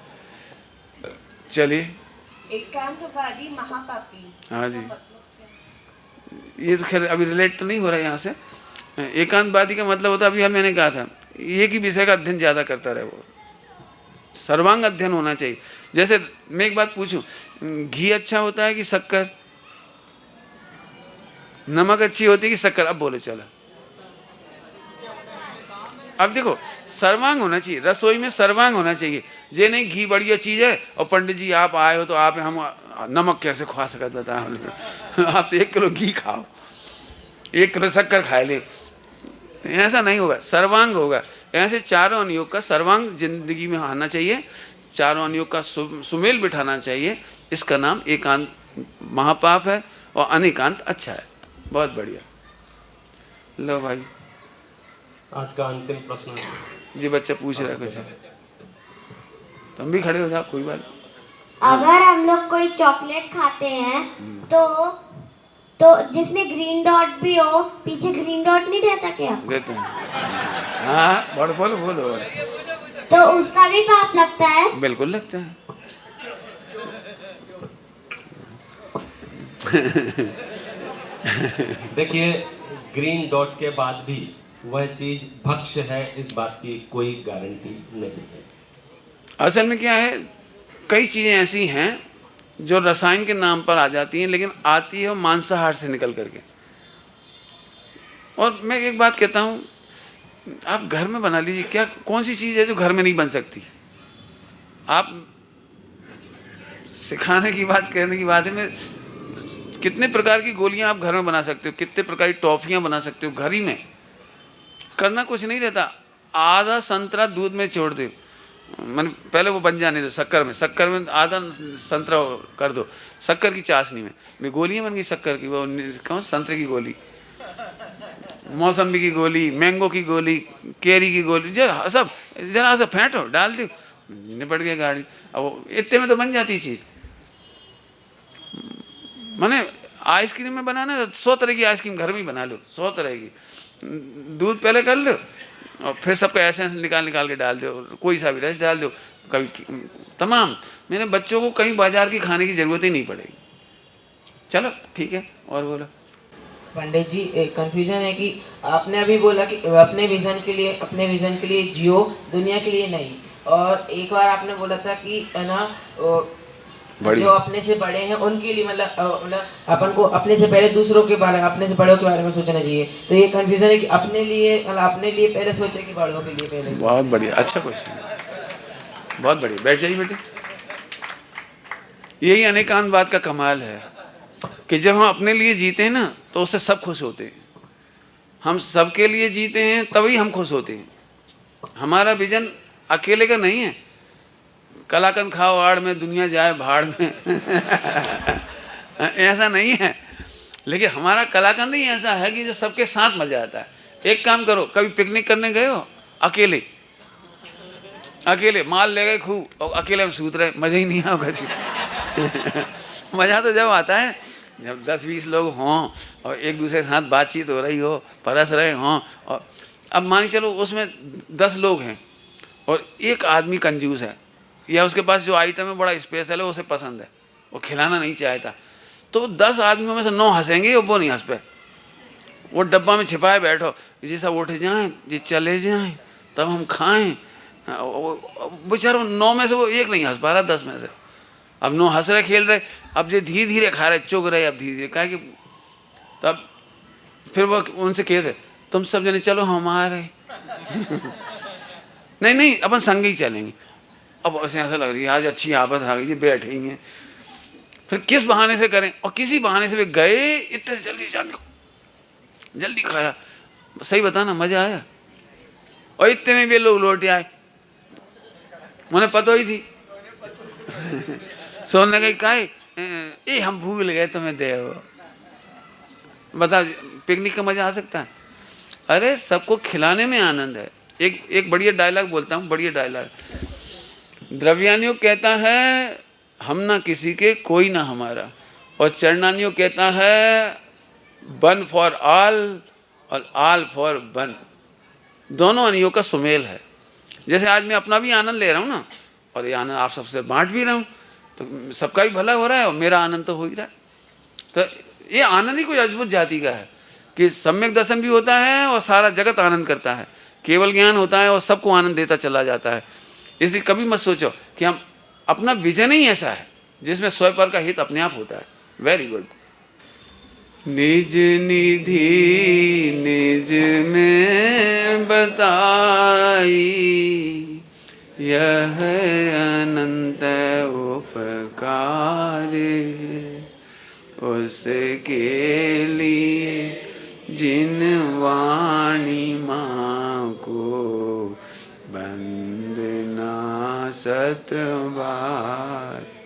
चलिए। एकांतवादी महापापी। हाँ जी, ये तो खैर अभी रिलेट तो नहीं हो रहा है यहाँ से। एकांतवादी का मतलब होता है, अभी मैंने कहा था, एक ही विषय का अध्ययन ज़्यादा करता रहे, वो सर्वांग अध्ययन होना चाहिए। जैसे मैं एक बात पूछूं, घी अच्छा होता है कि शक्कर? नमक अच्छी होती है कि शक्कर? अब बोलो चलो। अब देखो, सर्वांग होना चाहिए, रसोई में सर्वांग होना चाहिए। जे नहीं घी बढ़िया चीज़ है और पंडित जी आप आए हो तो आप हम नमक कैसे खा सकते बताओ। आप तो 1 किलो घी खाओ, 1 किलो शक्कर खा ले, ऐसा नहीं होगा। सर्वांग होगा। ऐसे चारों अनुयोग का सर्वांग जिंदगी में आना चाहिए, चारों अनुयोग का सुमेल बिठाना चाहिए। इसका नाम एकांत महापाप है और अनेकांत अच्छा है। बहुत बढ़िया। लो भाई, आज का अंतिम प्रश्न है। जी बच्चा पूछ रहा है कुछ, तुम भी खड़े हो जाओ, कोई बात। अगर हम लोग कोई चॉकलेट खाते हैं तो जिसमें ग्रीन डॉट भी हो, पीछे ग्रीन डॉट नहीं रहता क्या? रहते हैं। हाँ बोलो बोलो बोलो। तो उसका भी पाप लगता है? बिल्कुल लगता है। देखिए, ग्रीन डॉट के बाद भी वह चीज भक्ष्य है, इस बात की कोई गारंटी नहीं है। असल में क्या है, कई चीज़ें ऐसी हैं जो रसायन के नाम पर आ जाती हैं, लेकिन आती है मांसाहार से निकल करके। और मैं एक बात कहता हूँ, आप घर में बना लीजिए। क्या कौन सी चीज़ है जो घर में नहीं बन सकती? आप सिखाने की बात, कहने की बात है, मैं कितने प्रकार की गोलियां आप घर में बना सकते हो, कितने प्रकार की टॉफियां बना सकते हो घर ही में। करना कुछ नहीं रहता, आधा संतरा दूध में छोड़ दो, मैंने पहले वो बन जाने दो। शक्कर में आधा संतरा कर दो, शक्कर की चाशनी में गोलियां बन गई शक्कर की। वो कौन, संतरे की गोली, मौसम्बी की गोली, मैंगो की गोली, केरी की गोली, सब जरा सा फेंटो, डाल दो, निपट गया गाड़ी। अब इतने में तो बन जाती चीज़। माने आइसक्रीम में बनाना है तो 100 तरह की आइसक्रीम घर में ही बना लो, 100 तरह की। दूध पहले कर लो और फिर सबको ऐसे निकाल के डाल दो, कोई सा भी रस डाल दो, कभी तमाम। मेरे बच्चों को कहीं बाजार की खाने की ज़रूरत ही नहीं पड़ेगी। चलो ठीक है, और बोलो। पंडित जी, एक कंफ्यूजन है कि आपने अभी बोला कि अपने विजन के लिए जियो, दुनिया के लिए नहीं। और एक बार आपने बोला था कि है ना, जो अपने से बड़े हैं उनके लिए, मतलब अपन को अपने से पहले दूसरों के बारे में, अपने से बड़ों के बारे में सोचना चाहिए। तो ये कंफ्यूजन है कि अपने लिए पहले सोचे कि बड़ों के लिए पहले। बहुत बढ़िया, अच्छा क्वेश्चन, बहुत बढ़िया। बैठ जाइए बेटे। यही अनेकांत बात का कमाल है कि जब हम अपने लिए जीते हैं ना, तो उससे सब खुश होते हैं। हम सबके लिए जीते हैं तभी हम खुश होते हैं। हमारा विजन अकेले का नहीं है, कलाकंद खाओ आड़ में, दुनिया जाए भाड़ में। ऐसा नहीं है। लेकिन हमारा कलाकंद ही ऐसा है कि जो सबके साथ मजा आता है। एक काम करो, कभी पिकनिक करने गए हो, अकेले माल ले गए खूब और अकेले में सूत रहे, मजा ही नहीं आओगा। मजा तो जब आता है जब 10-20 लोग हों और एक दूसरे के साथ बातचीत हो रही हो, परस रहे हों। और अब मान के चलो उसमें 10 लोग हैं और एक आदमी कंजूस है, या उसके पास जो आइटम है बड़ा स्पेशल है, उसे पसंद है, वो खिलाना नहीं चाहता, तो 10 आदमियों में से 9 हंसेंगे और वो नहीं हंस पे। वो डब्बा में छिपाए बैठो, ये सब उठ जाएं, ये चले जाएं, तब हम खाएं। बेचारों 9 में से वो एक नहीं हंस पा रहा 10 में से। अब 9 हंस रहे, खेल रहे, अब ये धीरे धीरे खा रहे, चुग रहे, अब धीरे धीरे कहा कि तब फिर वो उनसे कहते तुम सब जने चलो हमारे नहीं नहीं अपन संग ही चलेंगे। अब ऐसे ऐसा लग रही है आज अच्छी आफत आ गई, ये बैठे ही हैं, फिर किस बहाने से करें, और किसी बहाने से भी गए, इतने जल्दी जाने को, जल्दी खाया, सही बताना मजा आया। और इतने में भी लोग लौट आए, उन्हें पता ही थी सोने लगे काहे ए हम भूल गए तुम्हें दे, बता पिकनिक का मजा आ सकता है। अरे सबको खिलाने में आनंद है। एक बढ़िया डायलॉग बोलता हूँ, बढ़िया डायलॉग। द्रव्यानियों कहता है हम ना किसी के कोई ना हमारा, और चरणानियों कहता है वन फॉर ऑल और ऑल फॉर वन। दोनों अनियों का सुमेल है। जैसे आज मैं अपना भी आनंद ले रहा हूँ ना, और ये आनंद आप सबसे बांट भी रहा हूँ, तो सबका ही भला हो रहा है और मेरा आनंद तो हो ही रहा है। तो ये आनंद ही कोई अद्भुत जाति का है कि सम्यक दर्शन भी होता है और सारा जगत आनंद करता है, केवल ज्ञान होता है और सबको आनंद देता चला जाता है। इसलिए कभी मत सोचो कि हम अपना विजन ही ऐसा है जिसमें स्वपर का हित अपने आप होता है। Very good. निज निधि निज में बताई, यह अनंत उपकार उसके लिए जिन वाणी माँ को वंदना 7 बार।